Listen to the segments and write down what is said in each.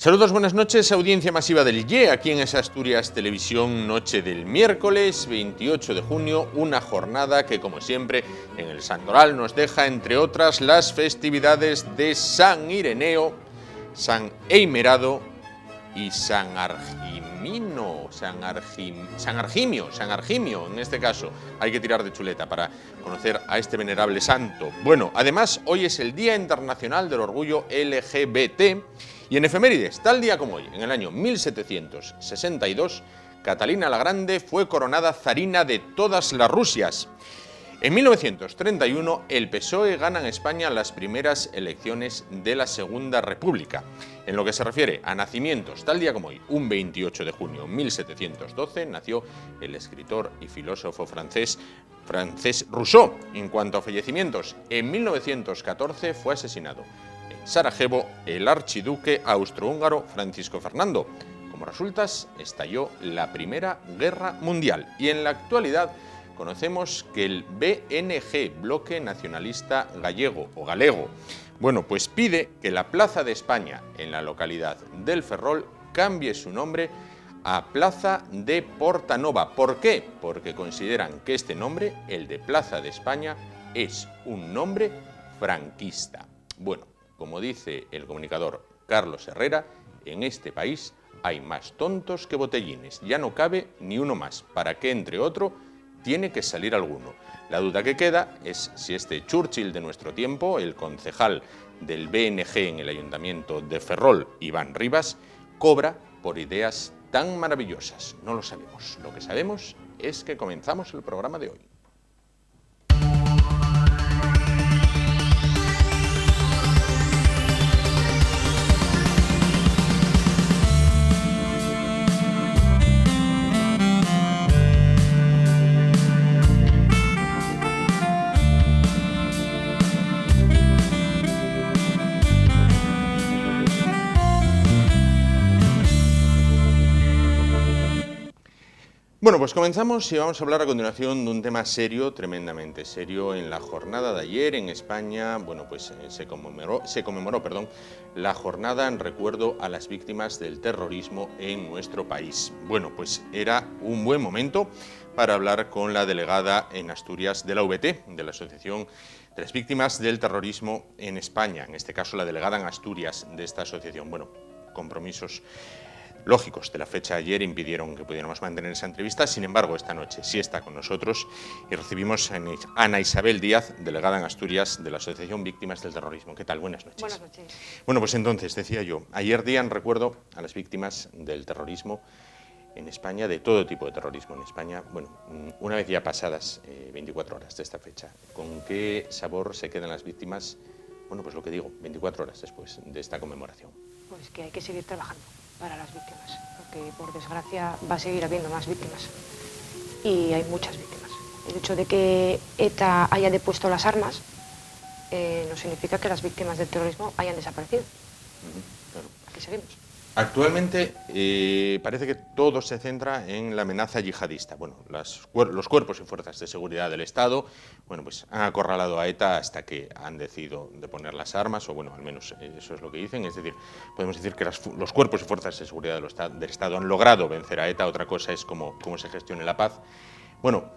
Saludos, buenas noches, audiencia masiva del YE, aquí en esa Asturias Televisión, noche del miércoles 28 de junio, una jornada que, como siempre, en el Santoral nos deja, entre otras, las festividades de San Ireneo, San Eimerado y San Argimio, en este caso. Hay que tirar de chuleta para conocer a este venerable santo. Bueno, además, hoy es el Día Internacional del Orgullo LGBT, y en efemérides, tal día como hoy, en el año 1762, Catalina la Grande fue coronada zarina de todas las Rusias. En 1931, el PSOE gana en España las primeras elecciones de la Segunda República. En lo que se refiere a nacimientos, tal día como hoy, un 28 de junio de 1712, nació el escritor y filósofo francés Rousseau. En cuanto a fallecimientos, en 1914 fue asesinado en Sarajevo el archiduque austrohúngaro Francisco Fernando. Como resultas, estalló la Primera Guerra Mundial. Y en la actualidad conocemos que el BNG, Bloque Nacionalista Gallego o Galego, pues pide que la Plaza de España en la localidad del Ferrol cambie su nombre a Plaza de Portanova. ¿Por qué? Porque consideran que este nombre, el de Plaza de España, es un nombre franquista. Bueno, como dice el comunicador Carlos Herrera, en este país hay más tontos que botellines. Ya no cabe ni uno más. Para que entre otro, tiene que salir alguno. La duda que queda es si este Churchill de nuestro tiempo, el concejal del BNG en el Ayuntamiento de Ferrol, Iván Rivas, cobra por ideas tan maravillosas. No lo sabemos. Lo que sabemos es que comenzamos el programa de hoy. Pues comenzamos y vamos a hablar a continuación de un tema serio, tremendamente serio. En la jornada de ayer en España, se conmemoró, la jornada en recuerdo a las víctimas del terrorismo en nuestro país. Era un buen momento para hablar con la delegada en Asturias de la VT, de la Asociación de las Víctimas del Terrorismo en España, en este caso la delegada en Asturias de esta asociación. Compromisos lógicos de la fecha de ayer impidieron que pudiéramos mantener esa entrevista. Sin embargo, esta noche sí está con nosotros y recibimos a Ana Isabel Díaz, delegada en Asturias de la Asociación Víctimas del Terrorismo. ¿Qué tal? Buenas noches. Buenas noches. Entonces, decía yo, ayer día en recuerdo a las víctimas del terrorismo en España, de todo tipo de terrorismo en España. Una vez ya pasadas 24 horas de esta fecha, ¿con qué sabor se quedan las víctimas? Lo que digo, 24 horas después de esta conmemoración. Pues que hay que seguir trabajando para las víctimas, porque por desgracia va a seguir habiendo más víctimas y hay muchas víctimas. El hecho de que ETA haya depuesto las armas no significa que las víctimas del terrorismo hayan desaparecido. Claro. Aquí seguimos. Actualmente parece que todo se centra en la amenaza yihadista. Los cuerpos y fuerzas de seguridad del Estado han acorralado a ETA hasta que han decidido de poner las armas, o al menos eso es lo que dicen. Es decir, podemos decir que los cuerpos y fuerzas de seguridad del Estado han logrado vencer a ETA. Otra cosa es cómo se gestione la paz.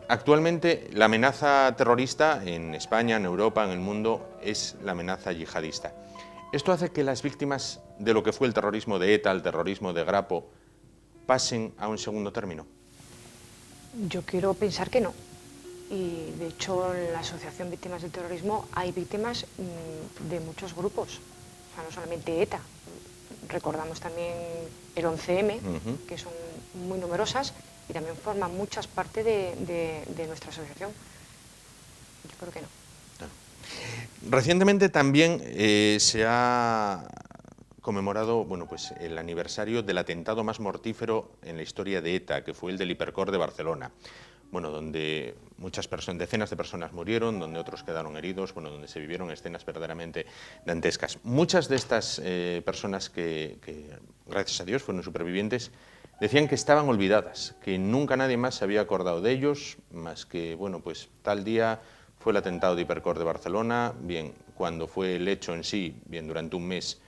Actualmente la amenaza terrorista en España, en Europa, en el mundo, es la amenaza yihadista. ¿Esto hace que las víctimas de lo que fue el terrorismo de ETA, el terrorismo de Grapo, pasen a un segundo término? Yo quiero pensar que no. Y de hecho en la Asociación Víctimas del Terrorismo hay víctimas de muchos grupos, o sea, no solamente ETA. Recordamos también el 11M, que son muy numerosas y también forman muchas parte de nuestra asociación. Yo creo que no. Recientemente también se ha conmemorado el aniversario del atentado más mortífero en la historia de ETA, que fue el del Hipercor de Barcelona, donde decenas de personas murieron, donde otros quedaron heridos, donde se vivieron escenas verdaderamente dantescas. Muchas de estas personas que gracias a Dios fueron supervivientes, decían que estaban olvidadas, que nunca nadie más se había acordado de ellos, más que tal día fue el atentado de Hipercor de Barcelona. Bien, cuando fue el hecho en sí, durante un mes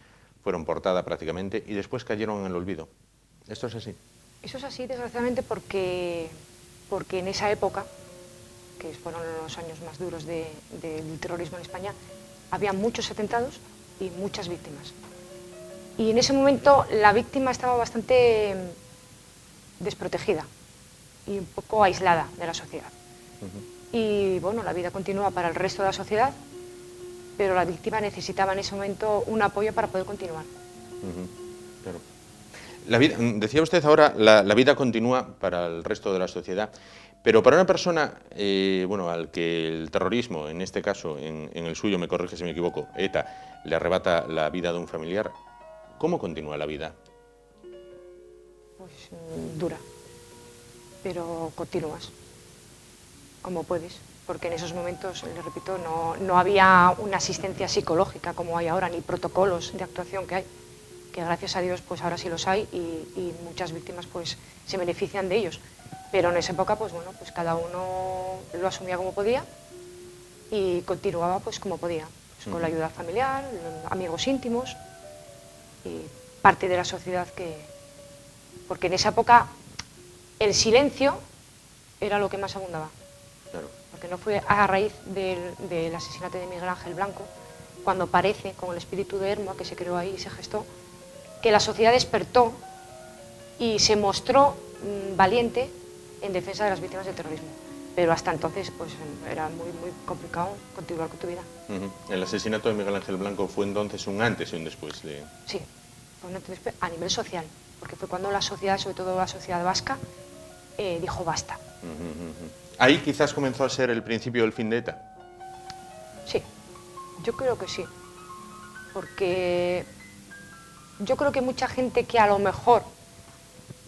fueron portada prácticamente y después cayeron en el olvido. ¿Esto es así? Eso es así, desgraciadamente, porque en esa época, que fueron los años más duros del terrorismo en España, había muchos atentados y muchas víctimas. Y en ese momento la víctima estaba bastante desprotegida y un poco aislada de la sociedad. Y bueno, la vida continúa para el resto de la sociedad, pero la víctima necesitaba en ese momento un apoyo para poder continuar. Claro. La vida, decía usted ahora, la vida continúa para el resto de la sociedad, pero para una persona, bueno, al que el terrorismo, en este caso, en el suyo, me corrige si me equivoco, ETA, le arrebata la vida de un familiar, ¿cómo continúa la vida? Pues dura, pero continúas, como puedes, porque en esos momentos, les repito, no había una asistencia psicológica como hay ahora, ni protocolos de actuación que hay, que gracias a Dios pues ahora sí los hay y muchas víctimas pues se benefician de ellos. Pero en esa época pues bueno, pues cada uno lo asumía como podía y continuaba pues como podía, pues, con la ayuda familiar, amigos íntimos y parte de la sociedad porque en esa época el silencio era lo que más abundaba. Claro. Porque no fue a raíz del asesinato de Miguel Ángel Blanco, cuando parece, con el espíritu de Hermoa que se creó ahí y se gestó, que la sociedad despertó y se mostró valiente en defensa de las víctimas del terrorismo. Pero hasta entonces pues, era muy complicado continuar con tu vida. El asesinato de Miguel Ángel Blanco fue entonces un antes y un después de... Sí, fue un antes y después a nivel social, porque fue cuando la sociedad, sobre todo la sociedad vasca, dijo basta. Ahí quizás comenzó a ser el principio del fin de ETA. Sí, yo creo que sí, porque yo creo que mucha gente que a lo mejor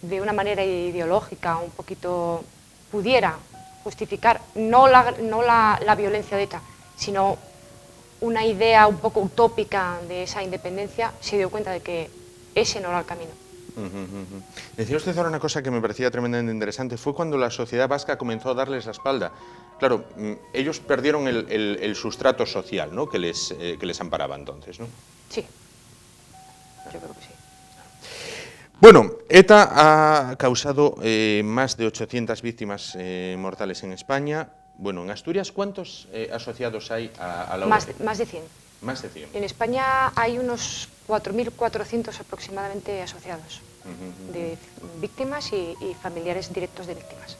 de una manera ideológica un poquito pudiera justificar no la violencia de ETA, sino una idea un poco utópica de esa independencia, se dio cuenta de que ese no era el camino. Decía usted ahora una cosa que me parecía tremendamente interesante, fue cuando la sociedad vasca comenzó a darles la espalda. Claro, ellos perdieron el sustrato social, ¿no?, que les amparaba entonces, ¿no? Sí, yo creo que sí. Bueno, ETA ha causado más de 800 víctimas mortales en España. Bueno, en Asturias, ¿cuántos asociados hay a la Más OET? de 100. Más de 100. En España hay unos 4.400 aproximadamente asociados de víctimas y familiares directos de víctimas.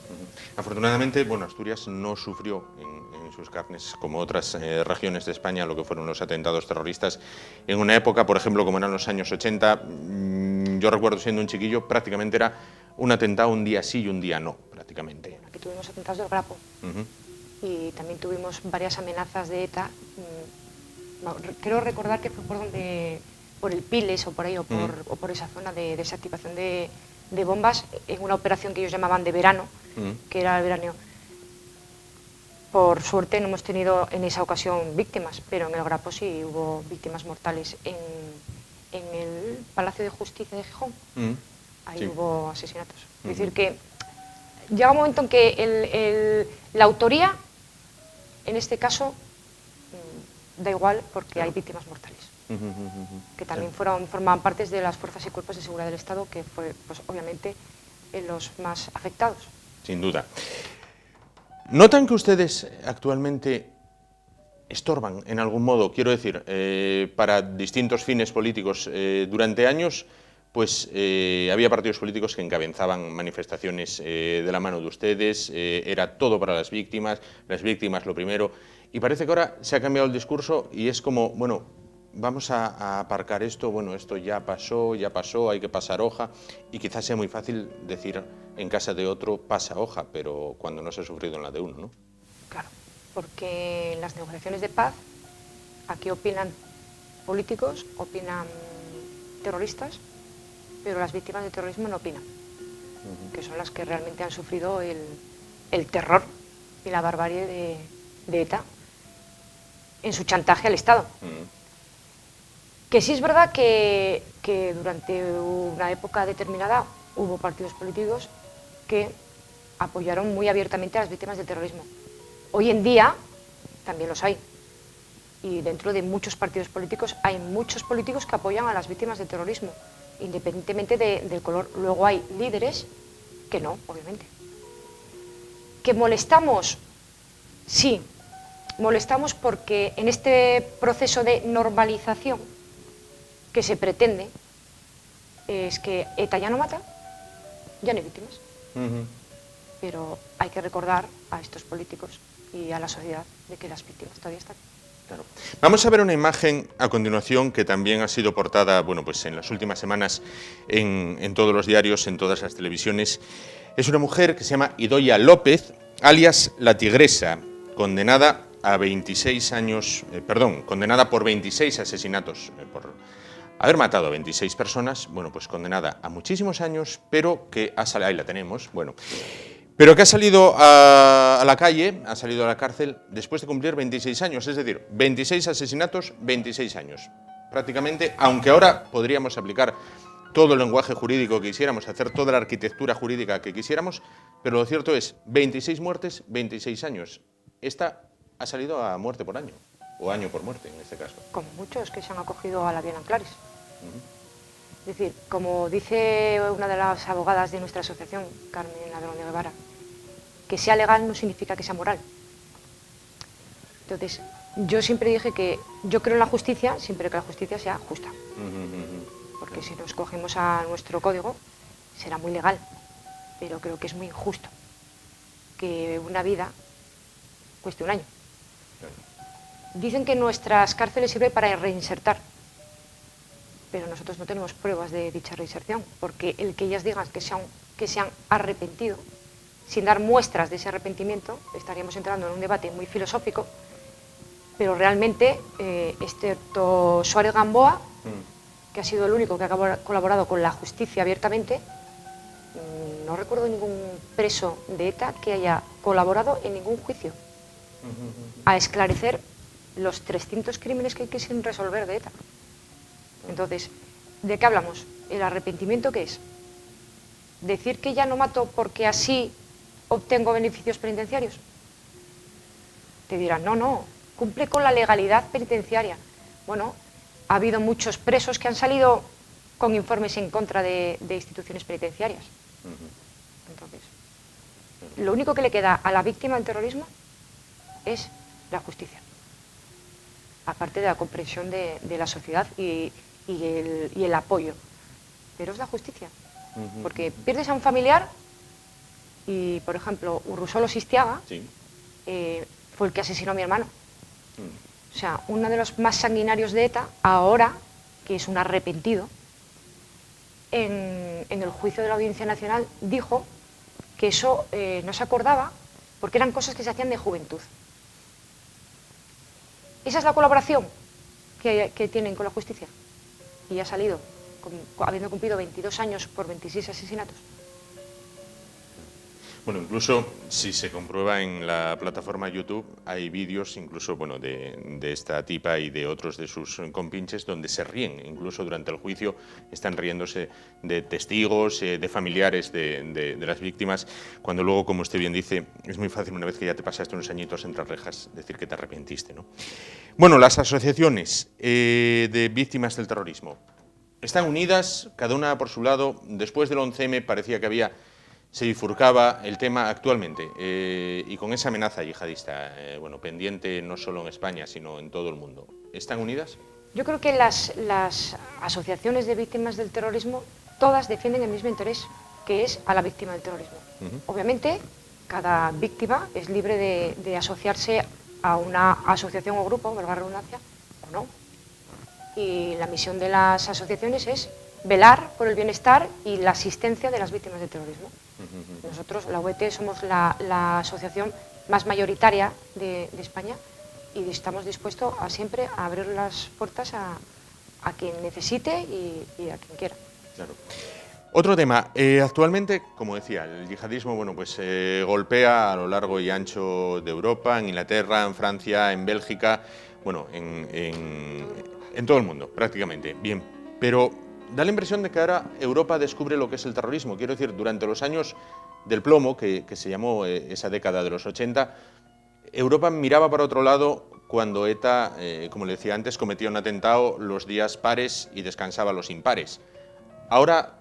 Afortunadamente, bueno, Asturias no sufrió en sus carnes, como otras regiones de España, lo que fueron los atentados terroristas. En una época, por ejemplo, como eran los años 80, yo recuerdo siendo un chiquillo, prácticamente era un atentado un día sí y un día no, prácticamente. Aquí tuvimos atentados del Grapo y también tuvimos varias amenazas de ETA. Creo recordar que fue por el Piles o por ahí, o por esa zona de desactivación de bombas, en una operación que ellos llamaban de verano, que era el veraneo. Por suerte no hemos tenido en esa ocasión víctimas, pero en el Grapo sí hubo víctimas mortales. En el Palacio de Justicia de Gijón, ahí sí hubo asesinatos. Es decir, que llega un momento en que la autoría, en este caso, da igual porque hay víctimas mortales, que también formaban parte de las fuerzas y cuerpos de seguridad del Estado, que fue, pues, obviamente, los más afectados. Sin duda. ¿Notan que ustedes actualmente estorban en algún modo? Quiero decir, para distintos fines políticos. Durante años, pues había partidos políticos que encabezaban manifestaciones de la mano de ustedes, era todo para las víctimas lo primero, y parece que ahora se ha cambiado el discurso y es como, bueno, vamos a aparcar esto, bueno, esto ya pasó, hay que pasar hoja, y quizás sea muy fácil decir en casa de otro pasa hoja, pero cuando no se ha sufrido en la de uno, ¿no? Claro, porque en las negociaciones de paz, aquí opinan políticos, opinan terroristas, pero las víctimas del terrorismo no opinan, que son las que realmente han sufrido el terror y la barbarie de ETA en su chantaje al Estado. Que sí es verdad que durante una época determinada hubo partidos políticos que apoyaron muy abiertamente a las víctimas del terrorismo. Hoy en día también los hay, Y dentro de muchos partidos políticos hay muchos políticos que apoyan a las víctimas del terrorismo, independientemente del color. Luego hay líderes que no, obviamente. ¿Que molestamos? Sí, molestamos porque en este proceso de normalización que se pretende es que ETA ya no mata, ya no hay víctimas. Pero hay que recordar a estos políticos y a la sociedad de que las víctimas todavía están. Claro. Vamos a ver una imagen a continuación que también ha sido portada, bueno, pues en las últimas semanas en todos los diarios, en todas las televisiones. Es una mujer que se llama Idoia López, alias La Tigresa, condenada a 26 años, condenada por 26 asesinatos, por haber matado a 26 personas, bueno, pues condenada a muchísimos años, pero que ha salido, ahí la tenemos, bueno, pero que ha salido a la calle, ha salido a la cárcel después de cumplir 26 años, es decir, 26 asesinatos, 26 años. Prácticamente, aunque ahora podríamos aplicar todo el lenguaje jurídico que quisiéramos, hacer toda la arquitectura jurídica que quisiéramos, pero lo cierto es, 26 muertes, 26 años. Esta ha salido a muerte por año, o año por muerte en este caso. Como muchos que se han acogido a la Diana Claris. Es decir, como dice una de las abogadas de nuestra asociación, Carmen Ladrón de Guevara, que sea legal no significa que sea moral. Entonces, yo siempre dije que yo creo en la justicia siempre que la justicia sea justa. Porque si nos cogemos a nuestro código, será muy legal, pero creo que es muy injusto que una vida cueste un año. Dicen que nuestras cárceles sirven para reinsertar, pero nosotros no tenemos pruebas de dicha reinserción, porque el que ellas digan que se han arrepentido, sin dar muestras de ese arrepentimiento, estaríamos entrando en un debate muy filosófico, pero realmente, excepto Suárez Gamboa, que ha sido el único que ha colaborado con la justicia abiertamente, no recuerdo ningún preso de ETA que haya colaborado en ningún juicio a esclarecer los 300 crímenes que hay que sin resolver de ETA. Entonces, ¿de qué hablamos? ¿El arrepentimiento qué es? ¿Decir que ya no mato porque así obtengo beneficios penitenciarios? Te dirán, no, cumple con la legalidad penitenciaria. Bueno, ha habido muchos presos que han salido con informes en contra de instituciones penitenciarias. Entonces, lo único que le queda a la víctima del terrorismo es la justicia. Aparte de la comprensión de la sociedad y el apoyo. Pero es la justicia. Porque pierdes a un familiar y, por ejemplo, Urrusolo Sistiaga fue el que asesinó a mi hermano. O sea, uno de los más sanguinarios de ETA, ahora, que es un arrepentido, en el juicio de la Audiencia Nacional dijo que eso no se acordaba porque eran cosas que se hacían de juventud. Esa es la colaboración que tienen con la justicia. Y ha salido, habiendo cumplido 22 años por 26 asesinatos. Bueno, incluso si se comprueba en la plataforma YouTube, hay vídeos incluso, bueno, de esta tipa y de otros de sus compinches donde se ríen, incluso durante el juicio están riéndose de testigos, de familiares de las víctimas, cuando luego, como usted bien dice, es muy fácil una vez que ya te pasaste unos añitos entre rejas decir que te arrepentiste, ¿no? Bueno, las asociaciones de víctimas del terrorismo están unidas, cada una por su lado. Después del 11M parecía que se bifurcaba el tema actualmente y con esa amenaza yihadista, bueno, pendiente no solo en España, sino en todo el mundo. ¿Están unidas? Yo creo que las asociaciones de víctimas del terrorismo todas defienden el mismo interés, que es a la víctima del terrorismo. Obviamente, cada víctima es libre de asociarse a una asociación o grupo, valga la redundancia, o no. Y la misión de las asociaciones es velar por el bienestar y la asistencia de las víctimas del terrorismo. Nosotros, la UET, somos la asociación más mayoritaria de España y estamos dispuestos a siempre a abrir las puertas a quien necesite y a quien quiera. Claro. Otro tema, actualmente, como decía, el yihadismo, bueno, pues golpea a lo largo y ancho de Europa, en Inglaterra, en Francia, en Bélgica, bueno, en todo el mundo, prácticamente. Bien, pero da la impresión de que ahora Europa descubre lo que es el terrorismo. Quiero decir, durante los años del plomo, que se llamó esa década de los 80, Europa miraba para otro lado cuando ETA, como le decía antes, cometía un atentado los días pares y descansaba los impares. Ahora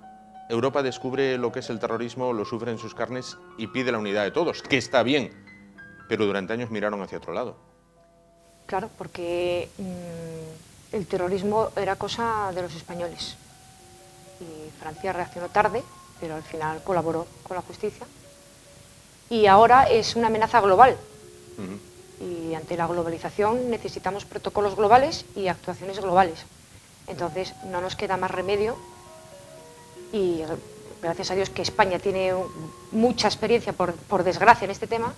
Europa descubre lo que es el terrorismo, lo sufre en sus carnes y pide la unidad de todos, que está bien, pero durante años miraron hacia otro lado. Claro, porque el terrorismo era cosa de los españoles. Y Francia reaccionó tarde, pero al final colaboró con la justicia. Y ahora es una amenaza global. Y ante la globalización necesitamos protocolos globales y actuaciones globales. Entonces no nos queda más remedio, y gracias a Dios que España tiene mucha experiencia, por desgracia, en este tema,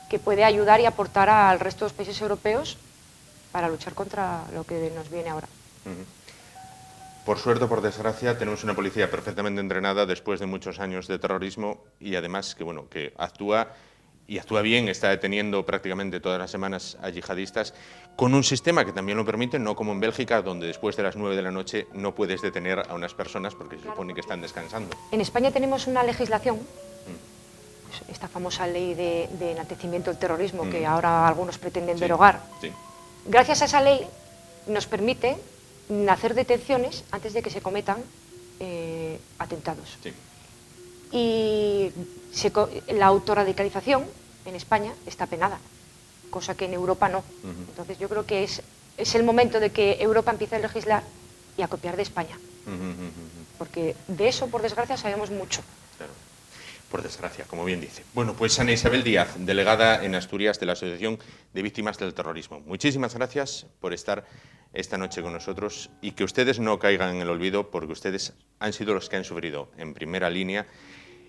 que puede ayudar y aportar al resto de los países europeos para luchar contra lo que nos viene ahora. Por suerte o por desgracia, tenemos una policía perfectamente entrenada después de muchos años de terrorismo y además que actúa bien, está deteniendo prácticamente todas las semanas a yihadistas, con un sistema que también lo permite, no como en Bélgica, donde después de las 9 de la noche no puedes detener a unas personas porque se supone que están descansando. En España tenemos una legislación, esta famosa ley de enaltecimiento del terrorismo, que ahora algunos pretenden derogar. Sí. Gracias a esa ley nos permite hacer detenciones antes de que se cometan atentados. Sí. Y la autorradicalización en España está penada, cosa que en Europa no. Entonces yo creo que es el momento de que Europa empiece a legislar y a copiar de España. Porque de eso, por desgracia, sabemos mucho. Claro. Por desgracia, como bien dice. Bueno, pues Ana Isabel Díaz, delegada en Asturias de la Asociación de Víctimas del Terrorismo. Muchísimas gracias por estar esta noche con nosotros y que ustedes no caigan en el olvido, porque ustedes han sido los que han sufrido en primera línea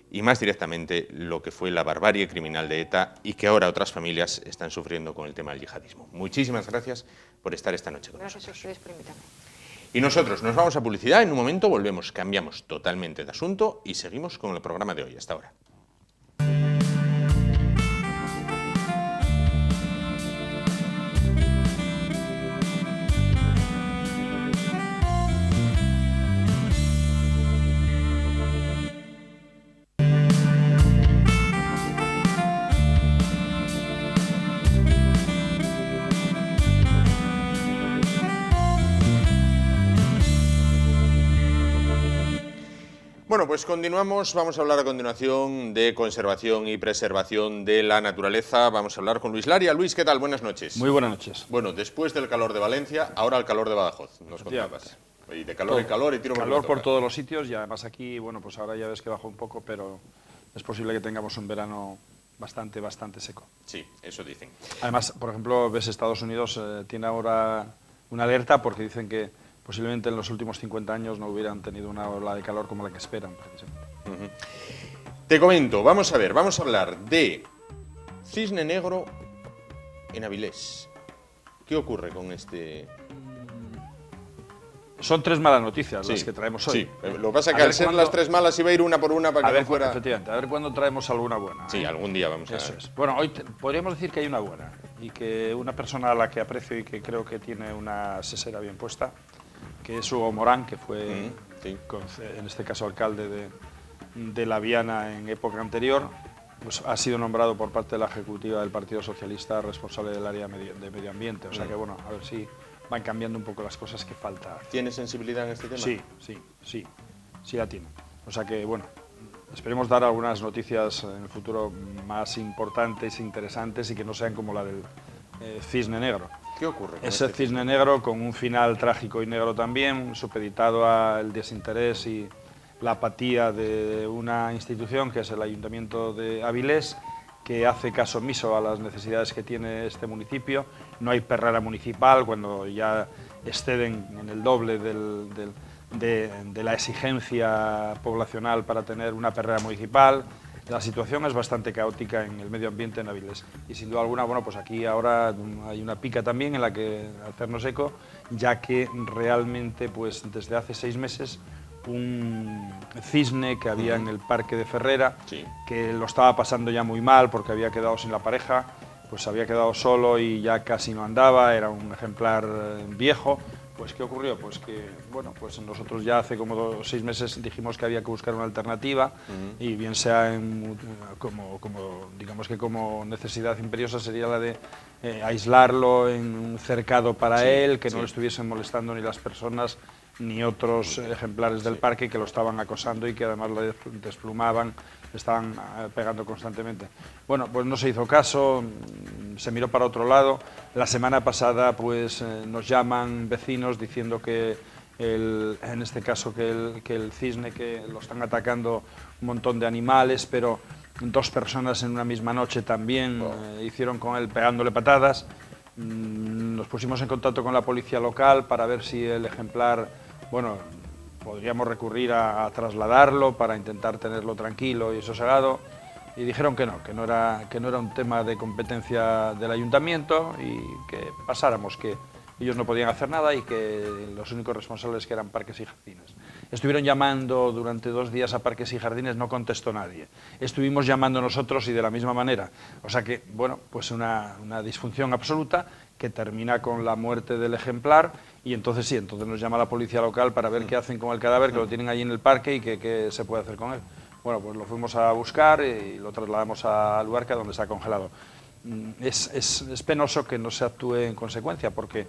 y más directamente lo que fue la barbarie criminal de ETA y que ahora otras familias están sufriendo con el tema del yihadismo. Muchísimas gracias por estar esta noche con nosotros. Gracias a ustedes por invitarme. Y nosotros nos vamos a publicidad, en un momento volvemos, cambiamos totalmente de asunto y seguimos con el programa de hoy. Hasta ahora. Bueno, pues continuamos, vamos a hablar a continuación de conservación y preservación de la naturaleza. Vamos a hablar con Luis Laria. Luis, ¿qué tal? Buenas noches. Muy buenas noches. Bueno, después del calor de Valencia, ahora el calor de Badajoz, nos contabas. Y de calor en calor y tiro calor por todos los sitios y además aquí, bueno, pues ahora ya ves que bajó un poco, pero es posible que tengamos un verano bastante seco. Sí, eso dicen. Además, por ejemplo, ves Estados Unidos tiene ahora una alerta porque dicen que posiblemente en los últimos 50 años no hubieran tenido una ola de calor como la que esperan, precisamente. Te comento, vamos a hablar de cisne negro en Avilés. ¿Qué ocurre con este...? Son tres malas noticias las que traemos hoy. Sí, lo que pasa es que al ser las tres malas iba a ir una por una para que no fuera... Efectivamente, a ver cuándo traemos alguna buena. Sí, algún día vamos a ver. Eso es. Bueno, hoy podríamos decir que hay una buena y que una persona a la que aprecio y que creo que tiene una sesera bien puesta, que es Hugo Morán, que fue, en este caso, alcalde de La Viana en época anterior, pues ha sido nombrado por parte de la ejecutiva del Partido Socialista responsable del área de medio ambiente. O sea que, bueno, a ver si van cambiando un poco las cosas que falta. ¿Tiene sensibilidad en este tema? Sí la tiene. O sea que, bueno, esperemos dar algunas noticias en el futuro más importantes, interesantes y que no sean como la del cisne negro. ¿Qué ocurre con Ese cisne negro con un final trágico y negro también, supeditado al desinterés y la apatía de una institución que es el Ayuntamiento de Avilés, que hace caso omiso a las necesidades que tiene este municipio. No hay perrera municipal cuando ya exceden en el doble de la exigencia poblacional para tener una perrera municipal. La situación es bastante caótica en el medio ambiente en Avilés y sin duda alguna, bueno, pues aquí ahora hay una pica también en la que hacernos eco, ya que realmente pues desde hace 6 meses un cisne que había en el parque de Ferrera, que lo estaba pasando ya muy mal porque había quedado sin la pareja, pues había quedado solo y ya casi no andaba, era un ejemplar viejo, Pues ¿qué ocurrió? Pues que, bueno, pues nosotros ya hace como 6 meses dijimos que había que buscar una alternativa y bien sea digamos que como necesidad imperiosa sería la de aislarlo en un cercado para él, que no le estuviesen molestando ni las personas ni otros ejemplares del parque que lo estaban acosando y que además lo desplumaban, le estaban pegando constantemente. Bueno, pues no se hizo caso, se miró para otro lado. La semana pasada pues nos llaman vecinos diciendo que en este caso que el cisne, que lo están atacando un montón de animales, pero 2 personas en una misma noche también hicieron con él pegándole patadas. Nos pusimos en contacto con la policía local para ver si el ejemplar, bueno, podríamos recurrir a trasladarlo para intentar tenerlo tranquilo y sosegado, y dijeron que no era un tema de competencia del ayuntamiento y que pasáramos, que ellos no podían hacer nada y que los únicos responsables que eran Parques y Jardines. Estuvieron llamando durante 2 días a Parques y Jardines, no contestó nadie. Estuvimos llamando nosotros y de la misma manera. O sea que, bueno, pues una disfunción absoluta que termina con la muerte del ejemplar y entonces sí, entonces nos llama la policía local para ver qué hacen con el cadáver, que lo tienen allí en el parque y qué se puede hacer con él. Bueno, pues lo fuimos a buscar y lo trasladamos a Luarca, donde está congelado. Es penoso que no se actúe en consecuencia, porque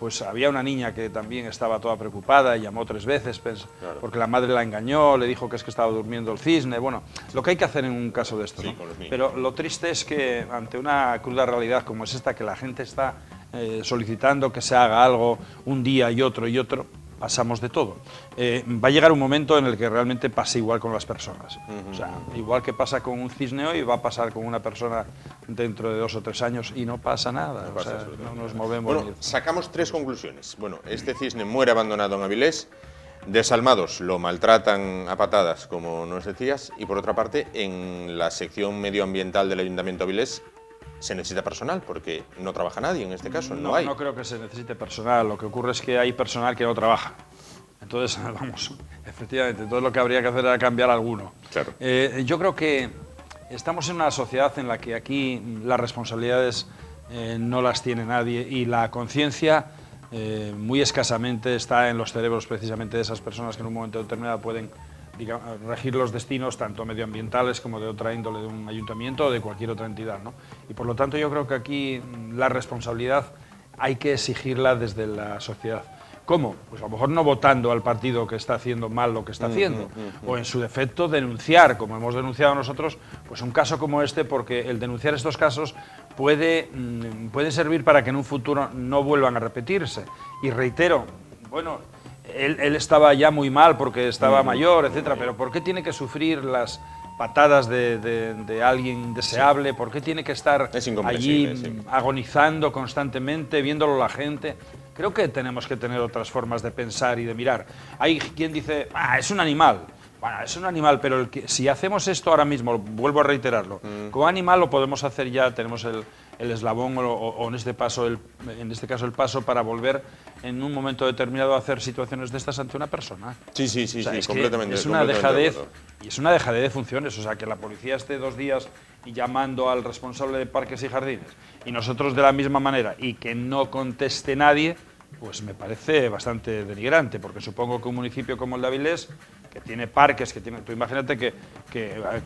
pues había una niña que también estaba toda preocupada y llamó 3 veces porque la madre la engañó, le dijo que es que estaba durmiendo el cisne. Bueno, lo que hay que hacer en un caso de esto, ¿no? Pero lo triste es que ante una cruda realidad como es esta, que la gente está solicitando que se haga algo un día y otro, pasamos de todo. Va a llegar un momento en el que realmente pase igual con las personas. O sea, igual que pasa con un cisne hoy, va a pasar con una persona dentro de 2 o 3 años y no pasa nada. O sea, no nos movemos. Bueno, sacamos 3 conclusiones. Bueno, este cisne muere abandonado en Avilés, desalmados lo maltratan a patadas, como nos decías, y por otra parte, en la sección medioambiental del Ayuntamiento de Avilés se necesita personal, porque no trabaja nadie en este caso, no hay. No creo que se necesite personal, lo que ocurre es que hay personal que no trabaja. Entonces, vamos, efectivamente, todo lo que habría que hacer era cambiar alguno. Claro. Yo creo que estamos en una sociedad en la que aquí las responsabilidades no las tiene nadie y la conciencia muy escasamente está en los cerebros precisamente de esas personas que en un momento determinado pueden regir los destinos tanto medioambientales como de otra índole, de un ayuntamiento o de cualquier otra entidad, ¿no? Y por lo tanto yo creo que aquí la responsabilidad hay que exigirla desde la sociedad. ¿Cómo? Pues a lo mejor no votando al partido que está haciendo mal lo que está haciendo, o en su defecto denunciar, como hemos denunciado nosotros, pues un caso como este, porque el denunciar estos casos puede servir para que en un futuro no vuelvan a repetirse. Y reitero, bueno, él estaba ya muy mal porque estaba mayor, etcétera, pero ¿por qué tiene que sufrir las patadas de alguien indeseable? ¿Por qué tiene que estar allí agonizando constantemente, viéndolo la gente? Creo que tenemos que tener otras formas de pensar y de mirar. Hay quien dice, es un animal. Bueno, es un animal, pero si hacemos esto ahora mismo, vuelvo a reiterarlo, como animal lo podemos hacer ya, tenemos el eslabón o en este caso el paso para volver en un momento determinado a hacer situaciones de estas ante una persona. Sí, completamente. Es una dejadez, y es una dejadez de funciones, o sea, que la policía esté 2 días y llamando al responsable de Parques y Jardines y nosotros de la misma manera y que no conteste nadie, pues me parece bastante denigrante, porque supongo que un municipio como el de Avilés, que tiene parques, tú imagínate que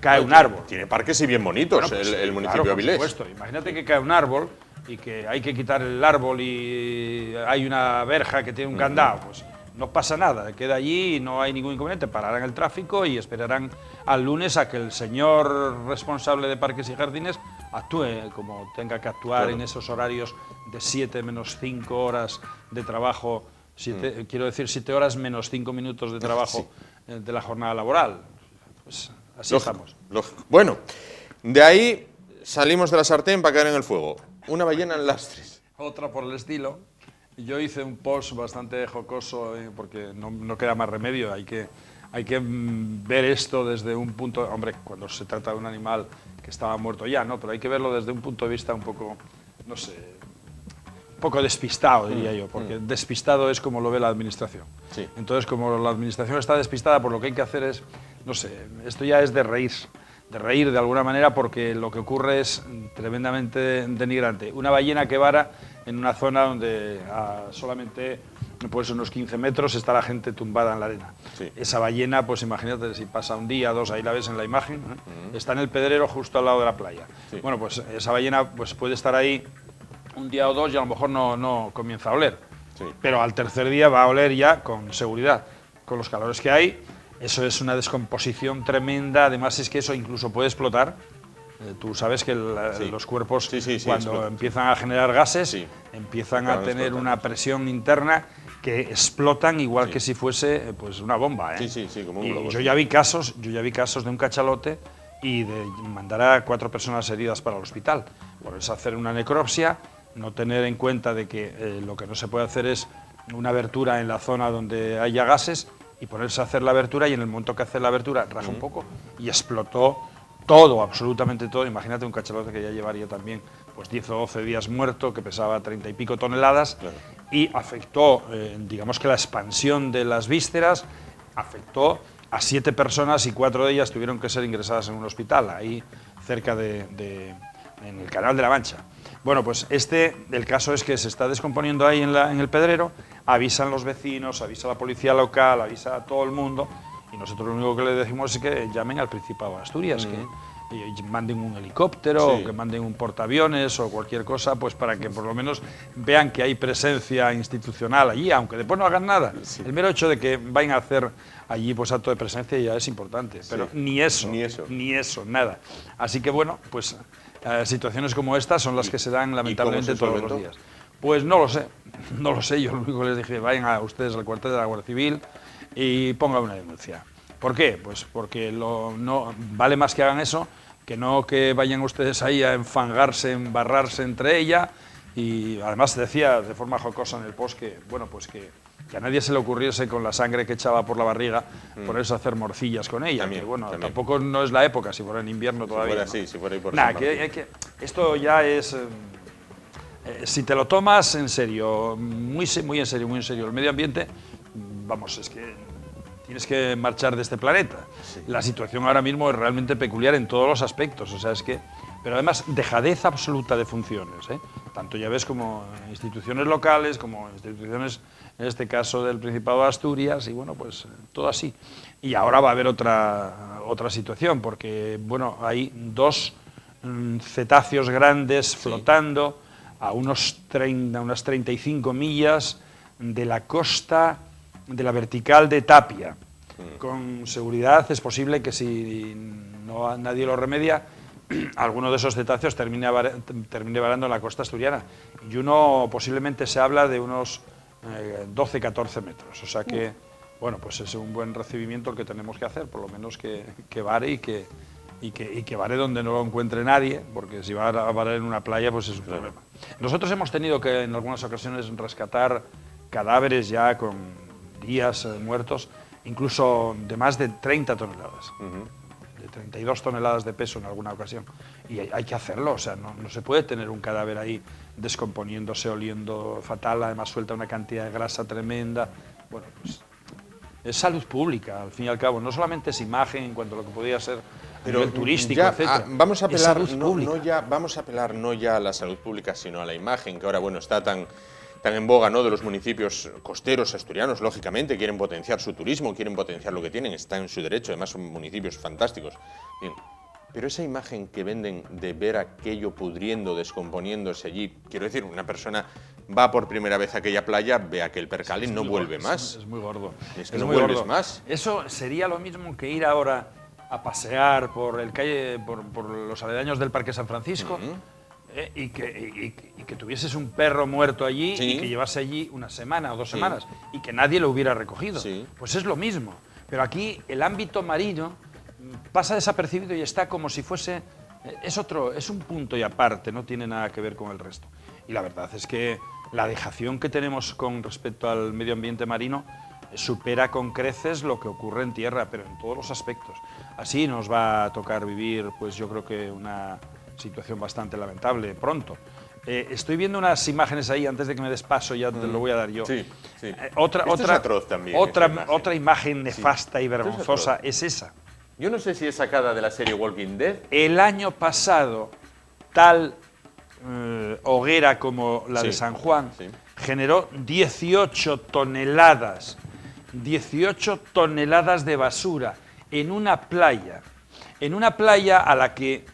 cae un árbol. Tiene parques y bien bonitos, bueno, pues, el municipio de Avilés. Por supuesto, imagínate que cae un árbol y que hay que quitar el árbol y hay una verja que tiene un candado, pues no pasa nada, queda allí y no hay ningún inconveniente, pararán el tráfico y esperarán al lunes a que el señor responsable de Parques y Jardines actúe como tenga que actuar en esos horarios de 7 menos 5 horas de trabajo, quiero decir 7 horas menos 5 minutos de trabajo de la jornada laboral. Pues así estamos. Bueno, de ahí salimos de la sartén para caer en el fuego. Una ballena en lastres. Otra por el estilo. Yo hice un post bastante jocoso porque no queda más remedio, hay que ver esto desde un punto, hombre, cuando se trata de un animal que estaba muerto ya, ¿no? Pero hay que verlo desde un punto de vista un poco, no sé, un poco despistado, diría yo, porque despistado es como lo ve la administración. Sí. Entonces, como la administración está despistada, pues lo que hay que hacer es, no sé, esto ya es de reír de alguna manera, porque lo que ocurre es tremendamente denigrante. Una ballena que vara en una zona donde a solamente pues unos 15 metros está la gente tumbada en la arena. Sí. Esa ballena, pues imagínate, si pasa un día, dos, ahí la ves en la imagen, está en el Pedrero justo al lado de la playa. Sí. Bueno, pues esa ballena pues puede estar ahí un día o dos y a lo mejor no comienza a oler. Sí. Pero al tercer día va a oler ya con seguridad. Con los calores que hay, eso es una descomposición tremenda. Además es que eso incluso puede explotar. Tú sabes que Sí. los cuerpos, Sí, cuando explota. empiezan a generar gases, Sí. empiezan Acaban a tener explotando. una presión interna que explotan igual Sí. que si fuese pues una bomba. Sí, como un Y globo. yo sí. ya vi casos de un cachalote y de mandar a 4 personas heridas para el hospital. Por eso hacer una necropsia, no tener en cuenta de que lo que no se puede hacer es una abertura en la zona donde haya gases y ponerse a hacer la abertura, y en el momento que hace la abertura raja un poco y explotó todo, absolutamente todo. Imagínate un cachalote que ya llevaría también pues 10 o 12 días muerto, que pesaba 30 y pico toneladas, Claro. y afectó, digamos que la expansión de las vísceras afectó a 7 personas y 4 de ellas tuvieron que ser ingresadas en un hospital, ahí cerca en el Canal de la Mancha. Bueno, pues el caso es que se está descomponiendo ahí en el Pedrero, avisan los vecinos, avisa la policía local, avisa a todo el mundo, y nosotros lo único que le decimos es que llamen al Principado de Asturias, que manden un helicóptero, Sí. o que manden un portaaviones o cualquier cosa, pues para que por lo menos vean que hay presencia institucional allí, aunque después no hagan nada. Sí. El mero hecho de que vayan a hacer allí pues acto de presencia ya es importante, pero ni eso, nada. Así que bueno, pues situaciones como estas son las que se dan lamentablemente cómo se todos los solventó? días. Pues no lo sé, yo lo único que les dije, vayan a ustedes al cuartel de la Guardia Civil y pongan una denuncia. ¿Por qué? Pues porque no vale más que hagan eso, que no que vayan ustedes ahí a enfangarse, embarrarse entre ella. Y además decía de forma jocosa en el post que, bueno, pues que a nadie se le ocurriese con la sangre que echaba por la barriga ponerse a hacer morcillas con ella. También, que bueno, también. tampoco no es la época, si fuera en invierno todavía. fuera ¿no? así, si fuera ahí por Nah, San Martín. esto ya es... si te lo tomas en serio, muy en serio, el medio ambiente, vamos, es que tienes que marchar de este planeta. Sí. La situación ahora mismo es realmente peculiar en todos los aspectos, o sea, es que... Pero además, dejadez absoluta de funciones, ¿eh? Tanto ya ves como instituciones locales, como instituciones, en este caso del Principado de Asturias, y bueno, pues todo así. Y ahora va a haber otra situación, porque, bueno, hay 2 cetáceos grandes flotando a unas 35 millas de la costa de la vertical de Tapia. Con seguridad es posible que si nadie lo remedia, alguno de esos cetáceos termine varando en la costa asturiana. Y uno posiblemente se habla de unos 12-14 metros. O sea que, bueno, pues es un buen recibimiento el que tenemos que hacer, por lo menos que vare y que vare donde no lo encuentre nadie, porque si va a varar en una playa, pues es un problema. Nosotros hemos tenido que en algunas ocasiones rescatar cadáveres ya con días muertos, incluso de más de 30 toneladas. De 32 toneladas de peso en alguna ocasión. Y hay que hacerlo, o sea, no se puede tener un cadáver ahí descomponiéndose, oliendo fatal, además suelta una cantidad de grasa tremenda. Bueno, pues es salud pública, al fin y al cabo, no solamente es imagen en cuanto a lo que podría ser a nivel turístico, ya, etcétera. Vamos a Es apelar salud pública. vamos a apelar no ya a la salud pública, sino a la imagen, que ahora bueno está tan en boga, ¿no?, de los municipios costeros asturianos. Lógicamente quieren potenciar su turismo, quieren potenciar lo que tienen, está en su derecho, además son municipios fantásticos. Bien, pero esa imagen que venden de ver aquello pudriendo, descomponiéndose allí, quiero decir, una persona va por primera vez a aquella playa, ve aquel percal y no vuelve más. Es muy gordo. Es que no vuelves más. Eso sería lo mismo que ir ahora a pasear por los aledaños del Parque San Francisco, y que tuvieses un perro muerto allí, Sí. y que llevase allí una semana o 2 semanas y que nadie lo hubiera recogido. Sí. Pues es lo mismo. Pero aquí el ámbito marino pasa desapercibido y está como si fuese... Es un punto y aparte, no tiene nada que ver con el resto. Y la verdad es que la dejación que tenemos con respecto al medio ambiente marino supera con creces lo que ocurre en tierra, pero en todos los aspectos. Así nos va a tocar vivir, pues yo creo que una situación bastante lamentable pronto. Estoy viendo unas imágenes ahí, antes de que me des paso, ya te lo voy a dar yo. Sí, sí. Otra Esto es atroz también, otra esa imagen. otra imagen nefasta y Esto es vergonzosa atroz. es esa. Yo no sé si es sacada de la serie Walking Dead. El año pasado, tal hoguera como la de Sí, San Juan, sí. generó 18 toneladas de basura en una playa a la que,